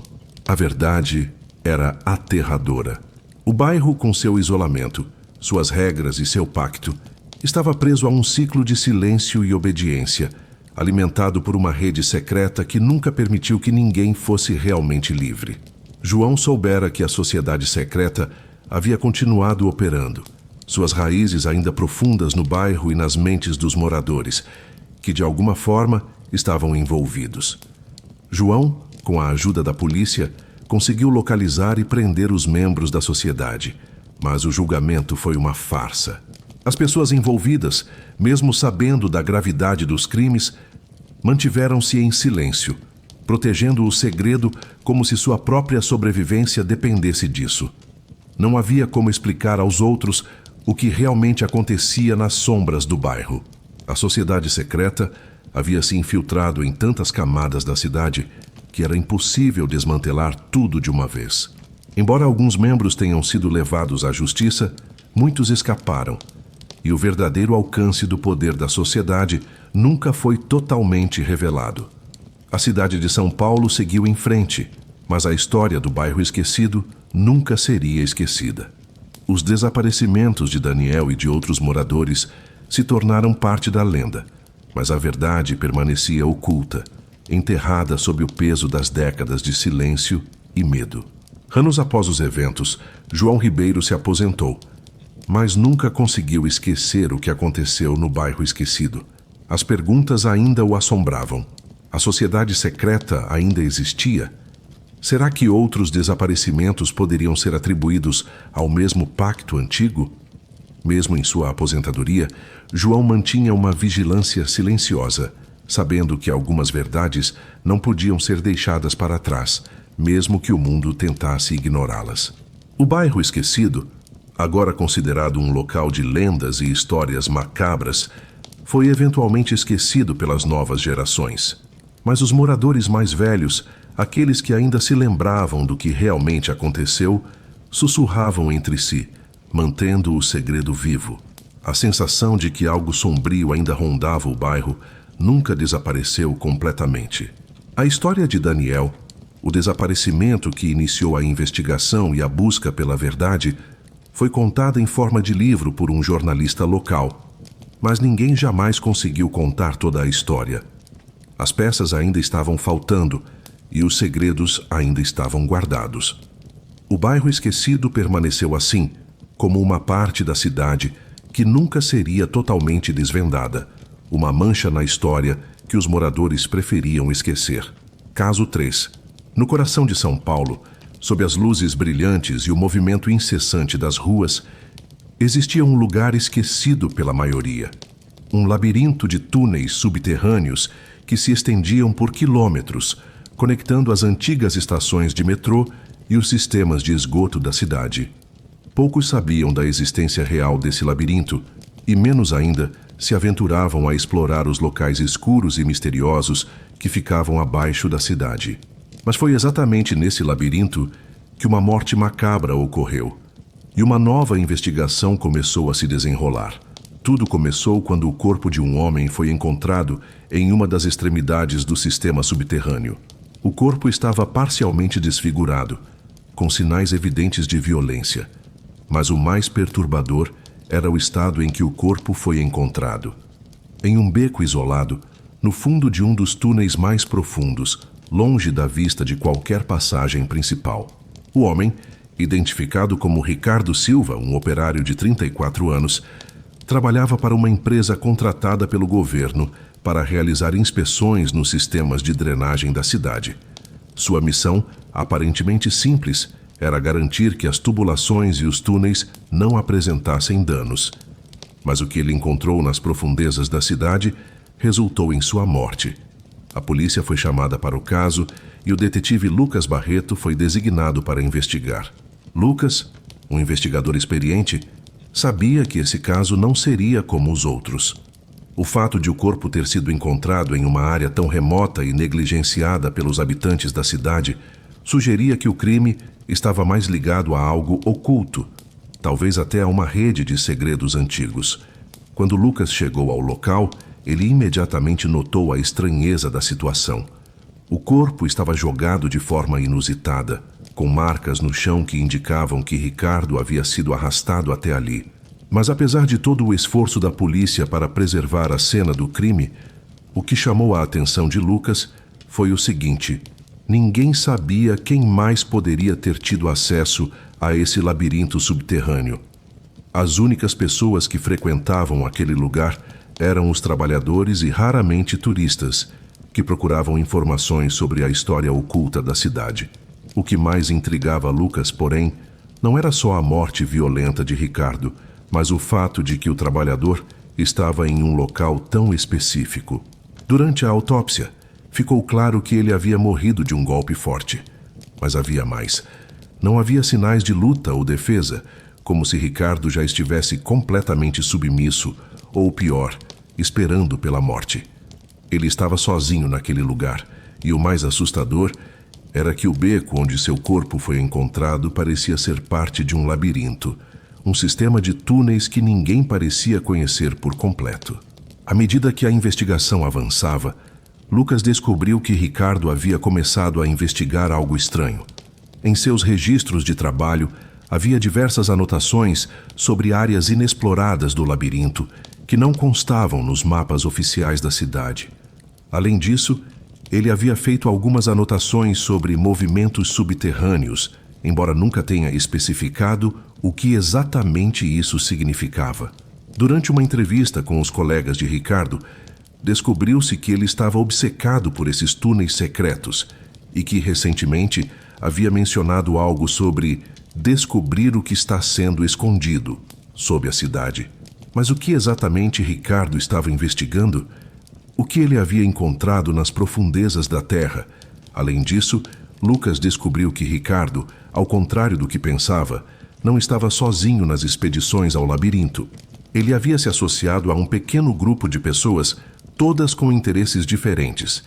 A verdade era aterradora. O bairro, com seu isolamento, suas regras e seu pacto, estava preso a um ciclo de silêncio e obediência, alimentado por uma rede secreta que nunca permitiu que ninguém fosse realmente livre. João soubera que a sociedade secreta havia continuado operando, suas raízes ainda profundas no bairro e nas mentes dos moradores, que de alguma forma estavam envolvidos. João, com a ajuda da polícia, conseguiu localizar e prender os membros da sociedade, mas o julgamento foi uma farsa. As pessoas envolvidas, mesmo sabendo da gravidade dos crimes, mantiveram-se em silêncio, protegendo o segredo como se sua própria sobrevivência dependesse disso. Não havia como explicar aos outros o que realmente acontecia nas sombras do bairro. A sociedade secreta havia se infiltrado em tantas camadas da cidade que era impossível desmantelar tudo de uma vez. Embora alguns membros tenham sido levados à justiça, muitos escaparam, e o verdadeiro alcance do poder da sociedade nunca foi totalmente revelado. A cidade de São Paulo seguiu em frente, mas a história do bairro esquecido nunca seria esquecida. Os desaparecimentos de Daniel e de outros moradores se tornaram parte da lenda, mas a verdade permanecia oculta, enterrada sob o peso das décadas de silêncio e medo. Anos após os eventos, João Ribeiro se aposentou, mas nunca conseguiu esquecer o que aconteceu no bairro esquecido. As perguntas ainda o assombravam. A sociedade secreta ainda existia? Será que outros desaparecimentos poderiam ser atribuídos ao mesmo pacto antigo? Mesmo em sua aposentadoria, João mantinha uma vigilância silenciosa, sabendo que algumas verdades não podiam ser deixadas para trás, mesmo que o mundo tentasse ignorá-las. O bairro esquecido, agora considerado um local de lendas e histórias macabras, foi eventualmente esquecido pelas novas gerações. Mas os moradores mais velhos, aqueles que ainda se lembravam do que realmente aconteceu, sussurravam entre si, mantendo o segredo vivo. A sensação de que algo sombrio ainda rondava o bairro nunca desapareceu completamente. A história de Daniel, o desaparecimento que iniciou a investigação e a busca pela verdade, foi contada em forma de livro por um jornalista local, mas ninguém jamais conseguiu contar toda a história. As peças ainda estavam faltando e os segredos ainda estavam guardados. O bairro esquecido permaneceu assim, como uma parte da cidade que nunca seria totalmente desvendada, uma mancha na história que os moradores preferiam esquecer. Caso 3. No coração de São Paulo, sob as luzes brilhantes e o movimento incessante das ruas, existia um lugar esquecido pela maioria. Um labirinto de túneis subterrâneos que se estendiam por quilômetros, conectando as antigas estações de metrô e os sistemas de esgoto da cidade. Poucos sabiam da existência real desse labirinto, e menos ainda se aventuravam a explorar os locais escuros e misteriosos que ficavam abaixo da cidade. Mas foi exatamente nesse labirinto que uma morte macabra ocorreu, e uma nova investigação começou a se desenrolar. Tudo começou quando o corpo de um homem foi encontrado em uma das extremidades do sistema subterrâneo. O corpo estava parcialmente desfigurado, com sinais evidentes de violência. Mas o mais perturbador era o estado em que o corpo foi encontrado. Em um beco isolado, no fundo de um dos túneis mais profundos, longe da vista de qualquer passagem principal. O homem, identificado como Ricardo Silva, um operário de 34 anos, trabalhava para uma empresa contratada pelo governo para realizar inspeções nos sistemas de drenagem da cidade. Sua missão, aparentemente simples, era garantir que as tubulações e os túneis não apresentassem danos. Mas o que ele encontrou nas profundezas da cidade resultou em sua morte. A polícia foi chamada para o caso e o detetive Lucas Barreto foi designado para investigar. Lucas, um investigador experiente, sabia que esse caso não seria como os outros. O fato de o corpo ter sido encontrado em uma área tão remota e negligenciada pelos habitantes da cidade sugeria que o crime estava mais ligado a algo oculto, talvez até a uma rede de segredos antigos. Quando Lucas chegou ao local, ele imediatamente notou a estranheza da situação. O corpo estava jogado de forma inusitada, com marcas no chão que indicavam que Ricardo havia sido arrastado até ali. Mas apesar de todo o esforço da polícia para preservar a cena do crime, o que chamou a atenção de Lucas foi o seguinte: ninguém sabia quem mais poderia ter tido acesso a esse labirinto subterrâneo. As únicas pessoas que frequentavam aquele lugar eram os trabalhadores e raramente turistas, que procuravam informações sobre a história oculta da cidade. O que mais intrigava Lucas, porém, não era só a morte violenta de Ricardo, mas o fato de que o trabalhador estava em um local tão específico. Durante a autópsia, ficou claro que ele havia morrido de um golpe forte. Mas havia mais. Não havia sinais de luta ou defesa, como se Ricardo já estivesse completamente submisso, ou pior, esperando pela morte. Ele estava sozinho naquele lugar, e o mais assustador era que o beco onde seu corpo foi encontrado parecia ser parte de um labirinto, um sistema de túneis que ninguém parecia conhecer por completo. À medida que a investigação avançava, Lucas descobriu que Ricardo havia começado a investigar algo estranho. Em seus registros de trabalho, havia diversas anotações sobre áreas inexploradas do labirinto que não constavam nos mapas oficiais da cidade. Além disso, ele havia feito algumas anotações sobre movimentos subterrâneos, embora nunca tenha especificado o que exatamente isso significava. Durante uma entrevista com os colegas de Ricardo, descobriu-se que ele estava obcecado por esses túneis secretos e que, recentemente, havia mencionado algo sobre descobrir o que está sendo escondido sob a cidade. Mas o que exatamente Ricardo estava investigando? O que ele havia encontrado nas profundezas da Terra? Além disso, Lucas descobriu que Ricardo, ao contrário do que pensava, não estava sozinho nas expedições ao labirinto. Ele havia se associado a um pequeno grupo de pessoas, todas com interesses diferentes,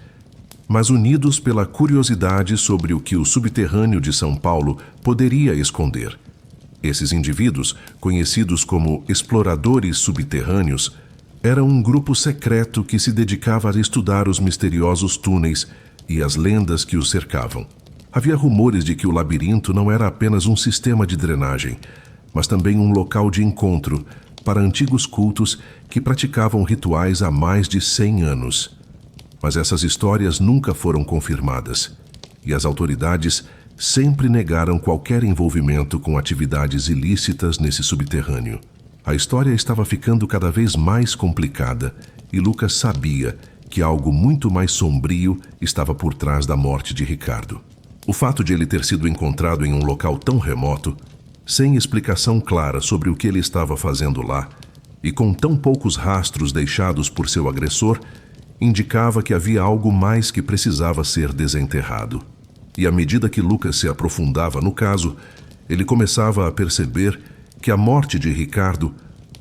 mas unidos pela curiosidade sobre o que o subterrâneo de São Paulo poderia esconder. Esses indivíduos, conhecidos como exploradores subterrâneos, eram um grupo secreto que se dedicava a estudar os misteriosos túneis e as lendas que os cercavam. Havia rumores de que o labirinto não era apenas um sistema de drenagem, mas também um local de encontro para antigos cultos que praticavam rituais há mais de 100 anos. Mas essas histórias nunca foram confirmadas, e as autoridades sempre negaram qualquer envolvimento com atividades ilícitas nesse subterrâneo. A história estava ficando cada vez mais complicada e Lucas sabia que algo muito mais sombrio estava por trás da morte de Ricardo. O fato de ele ter sido encontrado em um local tão remoto, sem explicação clara sobre o que ele estava fazendo lá, e com tão poucos rastros deixados por seu agressor, indicava que havia algo mais que precisava ser desenterrado. E à medida que Lucas se aprofundava no caso, ele começava a perceber que a morte de Ricardo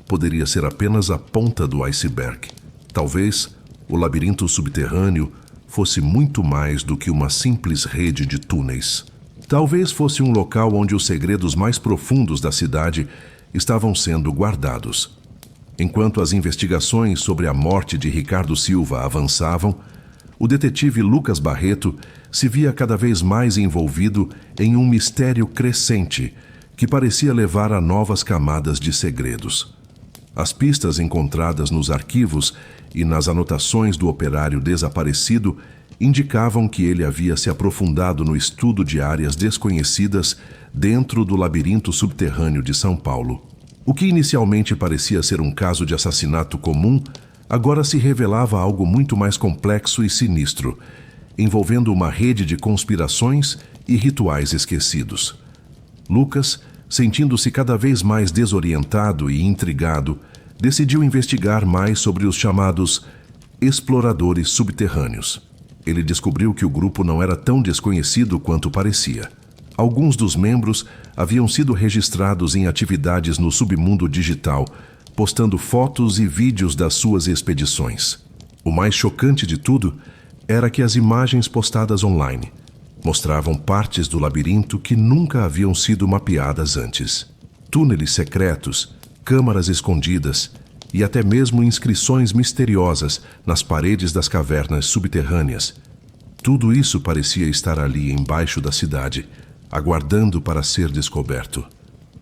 poderia ser apenas a ponta do iceberg. Talvez o labirinto subterrâneo fosse muito mais do que uma simples rede de túneis. Talvez fosse um local onde os segredos mais profundos da cidade estavam sendo guardados. Enquanto as investigações sobre a morte de Ricardo Silva avançavam, o detetive Lucas Barreto se via cada vez mais envolvido em um mistério crescente que parecia levar a novas camadas de segredos. As pistas encontradas nos arquivos e nas anotações do operário desaparecido indicavam que ele havia se aprofundado no estudo de áreas desconhecidas dentro do labirinto subterrâneo de São Paulo. O que inicialmente parecia ser um caso de assassinato comum, agora se revelava algo muito mais complexo e sinistro, envolvendo uma rede de conspirações e rituais esquecidos. Lucas, sentindo-se cada vez mais desorientado e intrigado, decidiu investigar mais sobre os chamados exploradores subterrâneos. Ele descobriu que o grupo não era tão desconhecido quanto parecia. Alguns dos membros haviam sido registrados em atividades no submundo digital, postando fotos e vídeos das suas expedições. O mais chocante de tudo era que as imagens postadas online mostravam partes do labirinto que nunca haviam sido mapeadas antes. Túneis secretos, câmaras escondidas e até mesmo inscrições misteriosas nas paredes das cavernas subterrâneas. Tudo isso parecia estar ali embaixo da cidade, aguardando para ser descoberto.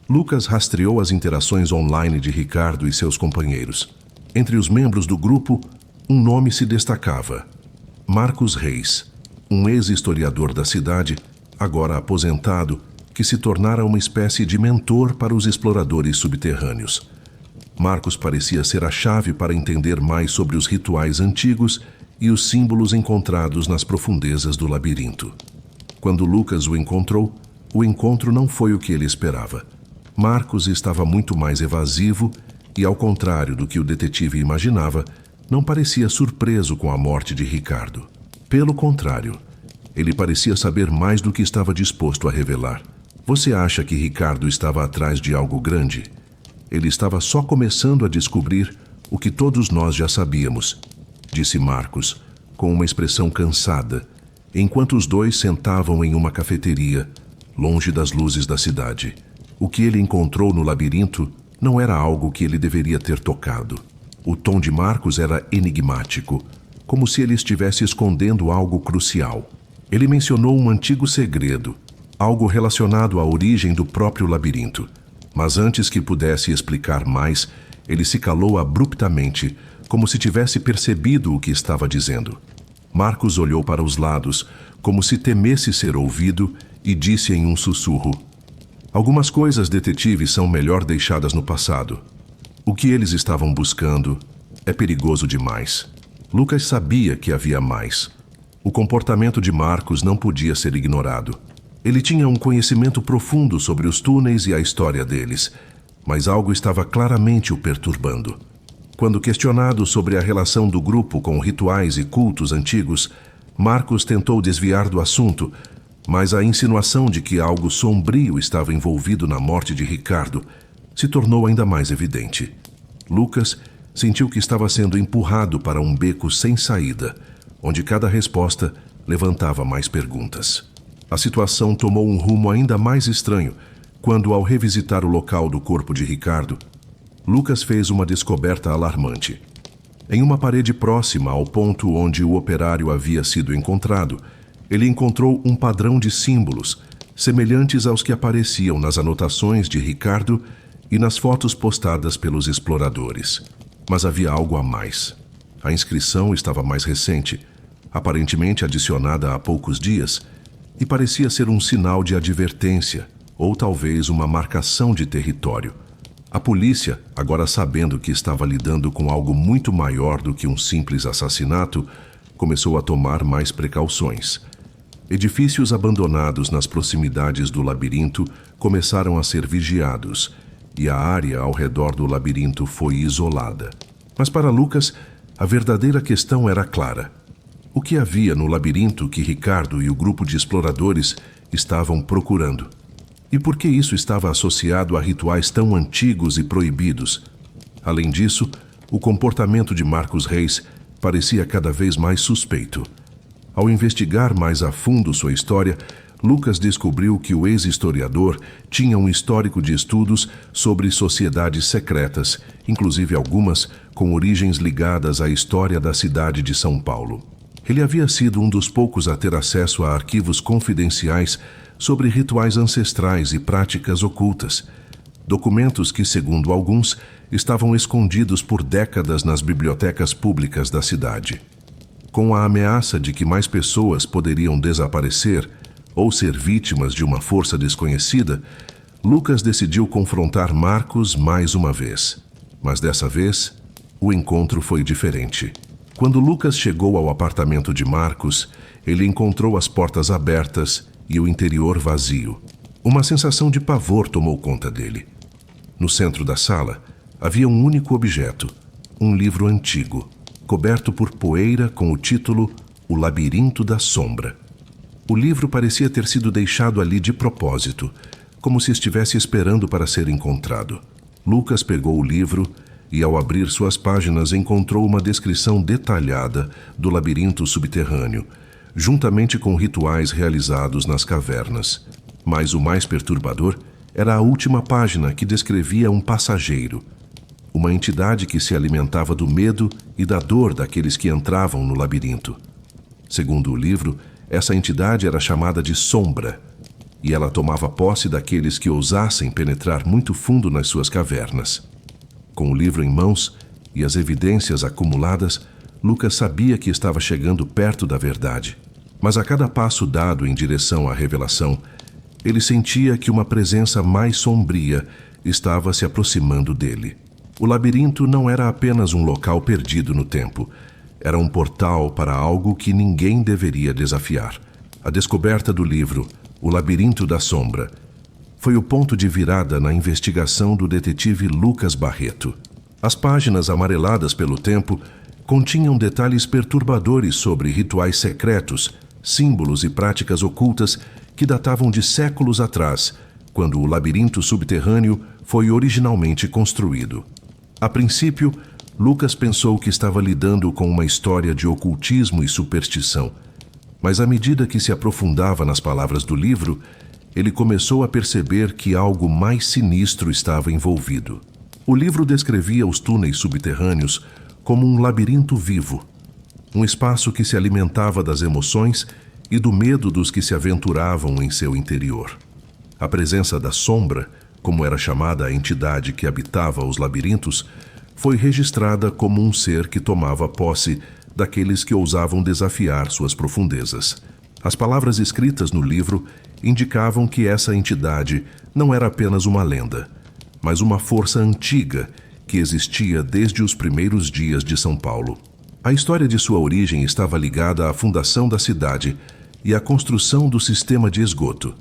Lucas rastreou as interações online de Ricardo e seus companheiros. Entre os membros do grupo, um nome se destacava: Marcos Reis, um ex-historiador da cidade, agora aposentado, que se tornara uma espécie de mentor para os exploradores subterrâneos. Marcos parecia ser a chave para entender mais sobre os rituais antigos e os símbolos encontrados nas profundezas do labirinto. Quando Lucas o encontrou, o encontro não foi o que ele esperava. Marcos estava muito mais evasivo e, ao contrário do que o detetive imaginava, não parecia surpreso com a morte de Ricardo. Pelo contrário, ele parecia saber mais do que estava disposto a revelar. Você acha que Ricardo estava atrás de algo grande? Ele estava só começando a descobrir o que todos nós já sabíamos, disse Marcos, com uma expressão cansada, enquanto os dois sentavam em uma cafeteria, longe das luzes da cidade. O que ele encontrou no labirinto não era algo que ele deveria ter tocado. O tom de Marcos era enigmático, como se ele estivesse escondendo algo crucial. Ele mencionou um antigo segredo, algo relacionado à origem do próprio labirinto. Mas antes que pudesse explicar mais, ele se calou abruptamente, como se tivesse percebido o que estava dizendo. Marcos olhou para os lados, como se temesse ser ouvido, e disse em um sussurro: Algumas coisas, detetive, são melhor deixadas no passado. O que eles estavam buscando é perigoso demais. Lucas sabia que havia mais. O comportamento de Marcos não podia ser ignorado. Ele tinha um conhecimento profundo sobre os túneis e a história deles, mas algo estava claramente o perturbando. Quando questionado sobre a relação do grupo com rituais e cultos antigos, Marcos tentou desviar do assunto, mas a insinuação de que algo sombrio estava envolvido na morte de Ricardo se tornou ainda mais evidente. Lucas sentiu que estava sendo empurrado para um beco sem saída, onde cada resposta levantava mais perguntas. A situação tomou um rumo ainda mais estranho quando, ao revisitar o local do corpo de Ricardo, Lucas fez uma descoberta alarmante. Em uma parede próxima ao ponto onde o operário havia sido encontrado, ele encontrou um padrão de símbolos semelhantes aos que apareciam nas anotações de Ricardo e nas fotos postadas pelos exploradores. Mas havia algo a mais. A inscrição estava mais recente, aparentemente adicionada há poucos dias, e parecia ser um sinal de advertência, ou talvez uma marcação de território. A polícia, agora sabendo que estava lidando com algo muito maior do que um simples assassinato, começou a tomar mais precauções. Edifícios abandonados nas proximidades do labirinto começaram a ser vigiados, e a área ao redor do labirinto foi isolada. Mas para Lucas, a verdadeira questão era clara. O que havia no labirinto que Ricardo e o grupo de exploradores estavam procurando? E por que isso estava associado a rituais tão antigos e proibidos? Além disso, o comportamento de Marcos Reis parecia cada vez mais suspeito. Ao investigar mais a fundo sua história, Lucas descobriu que o ex-historiador tinha um histórico de estudos sobre sociedades secretas, inclusive algumas com origens ligadas à história da cidade de São Paulo. Ele havia sido um dos poucos a ter acesso a arquivos confidenciais sobre rituais ancestrais e práticas ocultas, documentos que, segundo alguns, estavam escondidos por décadas nas bibliotecas públicas da cidade. Com a ameaça de que mais pessoas poderiam desaparecer ou ser vítimas de uma força desconhecida, Lucas decidiu confrontar Marcos mais uma vez. Mas dessa vez, o encontro foi diferente. Quando Lucas chegou ao apartamento de Marcos, ele encontrou as portas abertas e o interior vazio. Uma sensação de pavor tomou conta dele. No centro da sala, havia um único objeto, um livro antigo, coberto por poeira com o título O Labirinto da Sombra. O livro parecia ter sido deixado ali de propósito, como se estivesse esperando para ser encontrado. Lucas pegou o livro e, ao abrir suas páginas, encontrou uma descrição detalhada do labirinto subterrâneo, juntamente com rituais realizados nas cavernas. Mas o mais perturbador era a última página, que descrevia um passageiro, uma entidade que se alimentava do medo e da dor daqueles que entravam no labirinto. Segundo o livro, essa entidade era chamada de Sombra, e ela tomava posse daqueles que ousassem penetrar muito fundo nas suas cavernas. Com o livro em mãos e as evidências acumuladas, Lucas sabia que estava chegando perto da verdade. Mas a cada passo dado em direção à revelação, ele sentia que uma presença mais sombria estava se aproximando dele. O labirinto não era apenas um local perdido no tempo. Era um portal para algo que ninguém deveria desafiar. A descoberta do livro, O Labirinto da Sombra, foi o ponto de virada na investigação do detetive Lucas Barreto. As páginas amareladas pelo tempo continham detalhes perturbadores sobre rituais secretos, símbolos e práticas ocultas que datavam de séculos atrás, quando o labirinto subterrâneo foi originalmente construído. A princípio, Lucas pensou que estava lidando com uma história de ocultismo e superstição, mas à medida que se aprofundava nas palavras do livro, ele começou a perceber que algo mais sinistro estava envolvido. O livro descrevia os túneis subterrâneos como um labirinto vivo, um espaço que se alimentava das emoções e do medo dos que se aventuravam em seu interior. A presença da Sombra, como era chamada a entidade que habitava os labirintos, foi registrada como um ser que tomava posse daqueles que ousavam desafiar suas profundezas. As palavras escritas no livro indicavam que essa entidade não era apenas uma lenda, mas uma força antiga que existia desde os primeiros dias de São Paulo. A história de sua origem estava ligada à fundação da cidade e à construção do sistema de esgoto,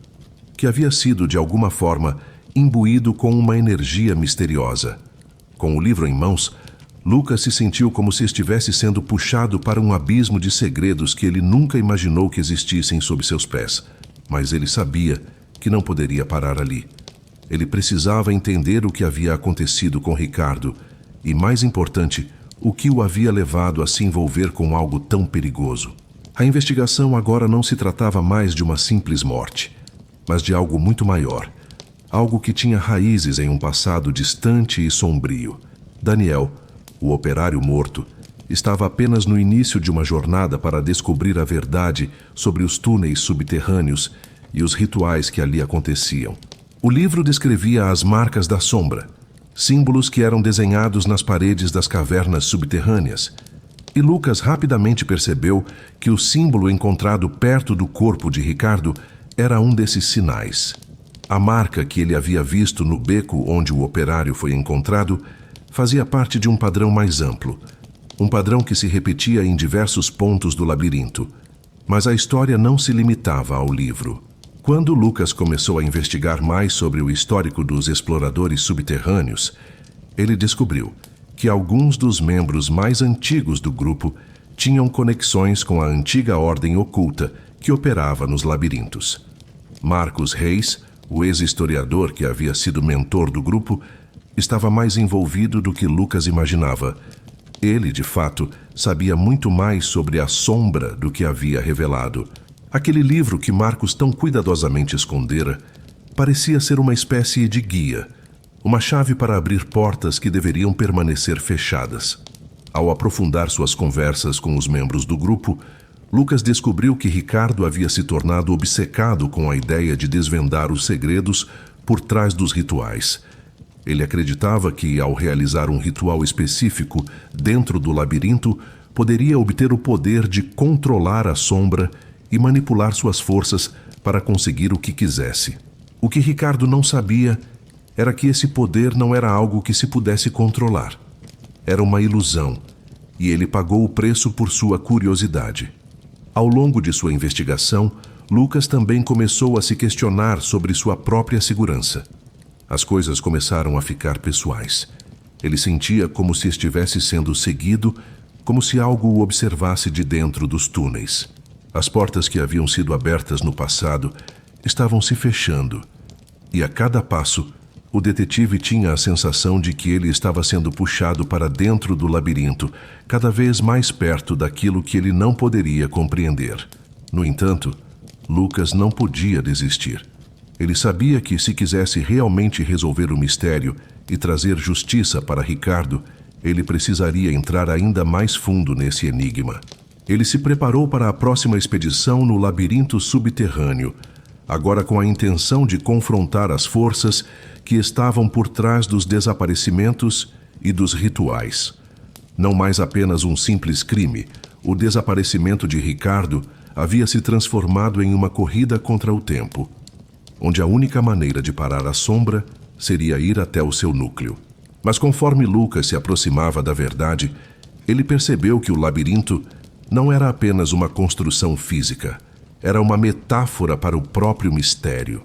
que havia sido, de alguma forma, imbuído com uma energia misteriosa. Com o livro em mãos, Lucas se sentiu como se estivesse sendo puxado para um abismo de segredos que ele nunca imaginou que existissem sob seus pés. Mas ele sabia que não poderia parar ali. Ele precisava entender o que havia acontecido com Ricardo e, mais importante, o que o havia levado a se envolver com algo tão perigoso. A investigação agora não se tratava mais de uma simples morte, mas de algo muito maior, algo que tinha raízes em um passado distante e sombrio. Daniel, o operário morto, estava apenas no início de uma jornada para descobrir a verdade sobre os túneis subterrâneos e os rituais que ali aconteciam. O livro descrevia as marcas da sombra, símbolos que eram desenhados nas paredes das cavernas subterrâneas, e Lucas rapidamente percebeu que o símbolo encontrado perto do corpo de Ricardo era um desses sinais. A marca que ele havia visto no beco onde o operário foi encontrado fazia parte de um padrão mais amplo, um padrão que se repetia em diversos pontos do labirinto. Mas a história não se limitava ao livro. Quando Lucas começou a investigar mais sobre o histórico dos exploradores subterrâneos, ele descobriu que alguns dos membros mais antigos do grupo tinham conexões com a antiga ordem oculta que operava nos labirintos. Marcos Reis, o ex-historiador que havia sido mentor do grupo, estava mais envolvido do que Lucas imaginava. Ele, de fato, sabia muito mais sobre a sombra do que havia revelado. Aquele livro que Marcos tão cuidadosamente escondera parecia ser uma espécie de guia, uma chave para abrir portas que deveriam permanecer fechadas. Ao aprofundar suas conversas com os membros do grupo, Lucas descobriu que Ricardo havia se tornado obcecado com a ideia de desvendar os segredos por trás dos rituais. Ele acreditava que, ao realizar um ritual específico dentro do labirinto, poderia obter o poder de controlar a sombra e manipular suas forças para conseguir o que quisesse. O que Ricardo não sabia era que esse poder não era algo que se pudesse controlar. Era uma ilusão, e ele pagou o preço por sua curiosidade. Ao longo de sua investigação, Lucas também começou a se questionar sobre sua própria segurança. As coisas começaram a ficar pessoais. Ele sentia como se estivesse sendo seguido, como se algo o observasse de dentro dos túneis. As portas que haviam sido abertas no passado estavam se fechando, e a cada passo, o detetive tinha a sensação de que ele estava sendo puxado para dentro do labirinto, cada vez mais perto daquilo que ele não poderia compreender. No entanto, Lucas não podia desistir. Ele sabia que, se quisesse realmente resolver o mistério e trazer justiça para Ricardo, ele precisaria entrar ainda mais fundo nesse enigma. Ele se preparou para a próxima expedição no labirinto subterrâneo, agora com a intenção de confrontar as forças que estavam por trás dos desaparecimentos e dos rituais. Não mais apenas um simples crime, o desaparecimento de Ricardo havia se transformado em uma corrida contra o tempo, onde a única maneira de parar a sombra seria ir até o seu núcleo. Mas conforme Lucas se aproximava da verdade, ele percebeu que o labirinto não era apenas uma construção física, era uma metáfora para o próprio mistério.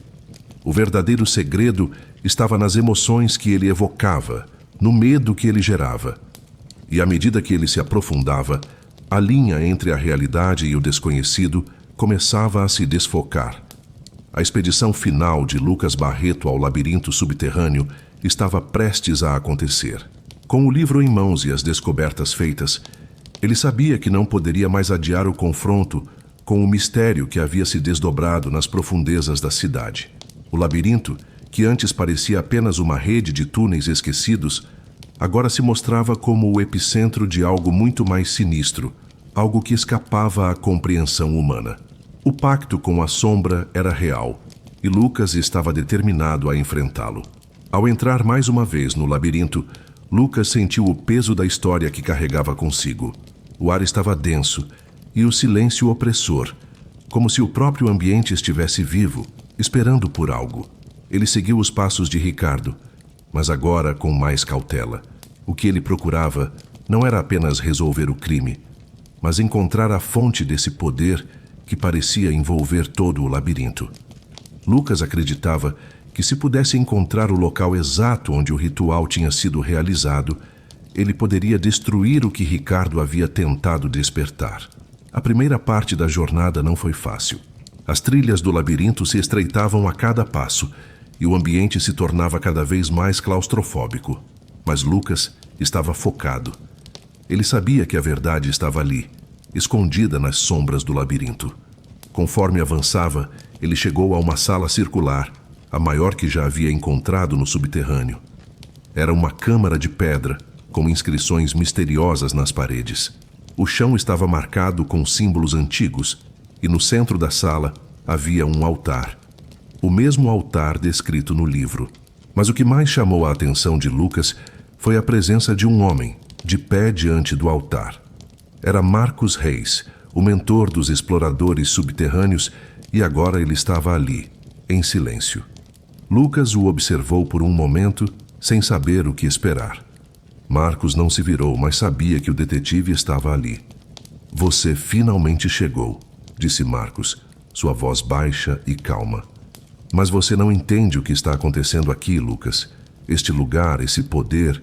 O verdadeiro segredo estava nas emoções que ele evocava, no medo que ele gerava. E à medida que ele se aprofundava, a linha entre a realidade e o desconhecido começava a se desfocar. A expedição final de Lucas Barreto ao labirinto subterrâneo estava prestes a acontecer. Com o livro em mãos e as descobertas feitas, ele sabia que não poderia mais adiar o confronto com o mistério que havia se desdobrado nas profundezas da cidade. O labirinto, que antes parecia apenas uma rede de túneis esquecidos, agora se mostrava como o epicentro de algo muito mais sinistro, algo que escapava à compreensão humana. O pacto com a sombra era real, e Lucas estava determinado a enfrentá-lo. Ao entrar mais uma vez no labirinto, Lucas sentiu o peso da história que carregava consigo. O ar estava denso, e o silêncio opressor, como se o próprio ambiente estivesse vivo, esperando por algo. Ele seguiu os passos de Ricardo, mas agora com mais cautela. O que ele procurava não era apenas resolver o crime, mas encontrar a fonte desse poder que parecia envolver todo o labirinto. Lucas acreditava que se pudesse encontrar o local exato onde o ritual tinha sido realizado, ele poderia destruir o que Ricardo havia tentado despertar. A primeira parte da jornada não foi fácil. As trilhas do labirinto se estreitavam a cada passo e o ambiente se tornava cada vez mais claustrofóbico. Mas Lucas estava focado. Ele sabia que a verdade estava ali, escondida nas sombras do labirinto. Conforme avançava, ele chegou a uma sala circular, a maior que já havia encontrado no subterrâneo. Era uma câmara de pedra, com inscrições misteriosas nas paredes. O chão estava marcado com símbolos antigos, e no centro da sala havia um altar. O mesmo altar descrito no livro. Mas o que mais chamou a atenção de Lucas foi a presença de um homem, de pé diante do altar. Era Marcos Reis, o mentor dos exploradores subterrâneos, e agora ele estava ali, em silêncio. Lucas o observou por um momento, sem saber o que esperar. Marcos não se virou, mas sabia que o detetive estava ali. "Você finalmente chegou", disse Marcos, sua voz baixa e calma. "Mas você não entende o que está acontecendo aqui, Lucas. Este lugar, esse poder,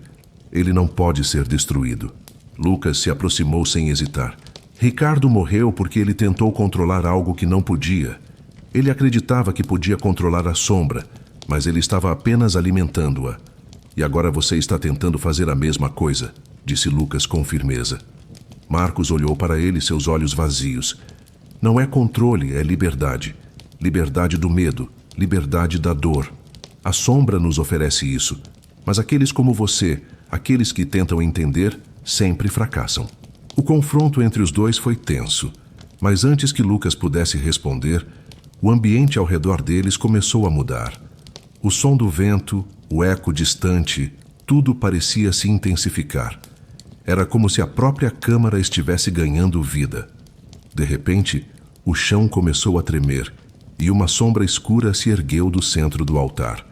ele não pode ser destruído." Lucas se aproximou sem hesitar. Ricardo morreu porque ele tentou controlar algo que não podia. Ele acreditava que podia controlar a sombra, mas ele estava apenas alimentando-a. "E agora você está tentando fazer a mesma coisa", disse Lucas com firmeza. Marcos olhou para ele, seus olhos vazios. "Não é controle, é liberdade. Liberdade do medo, liberdade da dor. A sombra nos oferece isso, mas aqueles como você, aqueles que tentam entender, sempre fracassam." O confronto entre os dois foi tenso, mas antes que Lucas pudesse responder, o ambiente ao redor deles começou a mudar. O som do vento, o eco distante, tudo parecia se intensificar. Era como se a própria câmara estivesse ganhando vida. De repente, o chão começou a tremer e uma sombra escura se ergueu do centro do altar.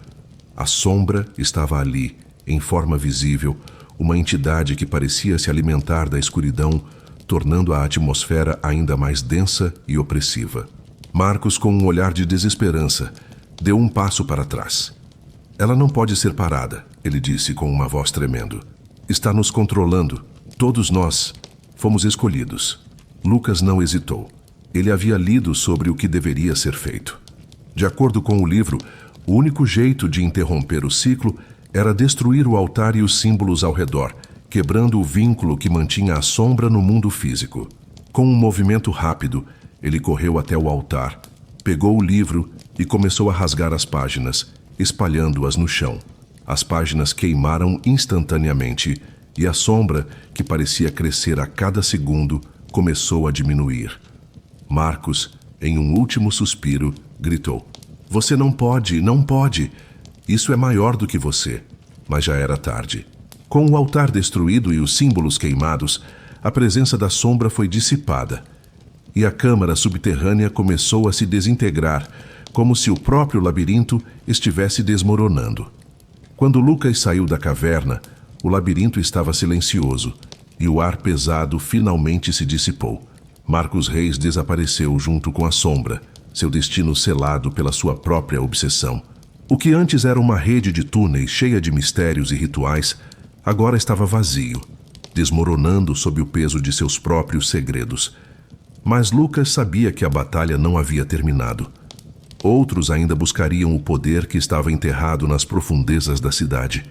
A sombra estava ali, em forma visível, uma entidade que parecia se alimentar da escuridão, tornando a atmosfera ainda mais densa e opressiva. Marcos, com um olhar de desesperança, deu um passo para trás. "Ela não pode ser parada", ele disse com uma voz tremendo. "Está nos controlando. Todos nós fomos escolhidos." Lucas não hesitou. Ele havia lido sobre o que deveria ser feito. De acordo com o livro, o único jeito de interromper o ciclo era destruir o altar e os símbolos ao redor, quebrando o vínculo que mantinha a sombra no mundo físico. Com um movimento rápido, ele correu até o altar, pegou o livro e começou a rasgar as páginas, espalhando-as no chão. As páginas queimaram instantaneamente e a sombra, que parecia crescer a cada segundo, começou a diminuir. Marcos, em um último suspiro, gritou: "Você não pode, não pode! Isso é maior do que você." Mas já era tarde. Com o altar destruído e os símbolos queimados, a presença da sombra foi dissipada, e a câmara subterrânea começou a se desintegrar, como se o próprio labirinto estivesse desmoronando. Quando Lucas saiu da caverna, o labirinto estava silencioso, e o ar pesado finalmente se dissipou. Marcos Reis desapareceu junto com a sombra, seu destino selado pela sua própria obsessão. O que antes era uma rede de túneis cheia de mistérios e rituais, agora estava vazio, desmoronando sob o peso de seus próprios segredos. Mas Lucas sabia que a batalha não havia terminado. Outros ainda buscariam o poder que estava enterrado nas profundezas da cidade.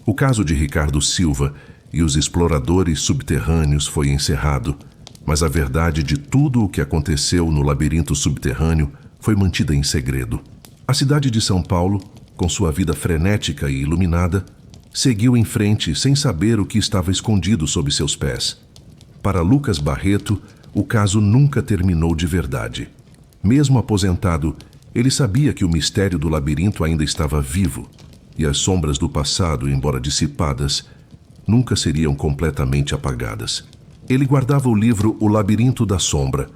O caso de Ricardo Silva e os exploradores subterrâneos foi encerrado, mas a verdade de tudo o que aconteceu no labirinto subterrâneo foi mantida em segredo. A cidade de São Paulo, com sua vida frenética e iluminada, seguiu em frente sem saber o que estava escondido sob seus pés. Para Lucas Barreto, o caso nunca terminou de verdade. Mesmo aposentado, ele sabia que o mistério do labirinto ainda estava vivo, e as sombras do passado, embora dissipadas, nunca seriam completamente apagadas. Ele guardava o livro O Labirinto da Sombra,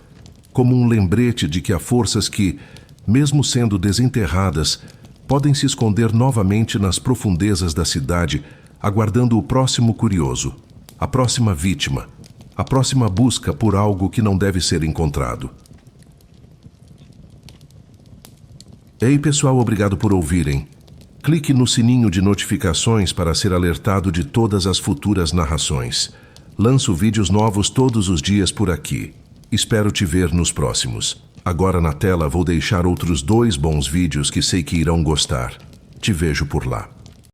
como um lembrete de que há forças que, mesmo sendo desenterradas, podem se esconder novamente nas profundezas da cidade, aguardando o próximo curioso, a próxima vítima, A próxima busca por algo que não deve ser encontrado. Ei, pessoal, obrigado por ouvirem. Clique no sininho de notificações para ser alertado de todas as futuras narrações. Lanço vídeos novos todos os dias por aqui. Espero te ver nos próximos. Agora na tela vou deixar outros 2 bons vídeos que sei que irão gostar. Te vejo por lá.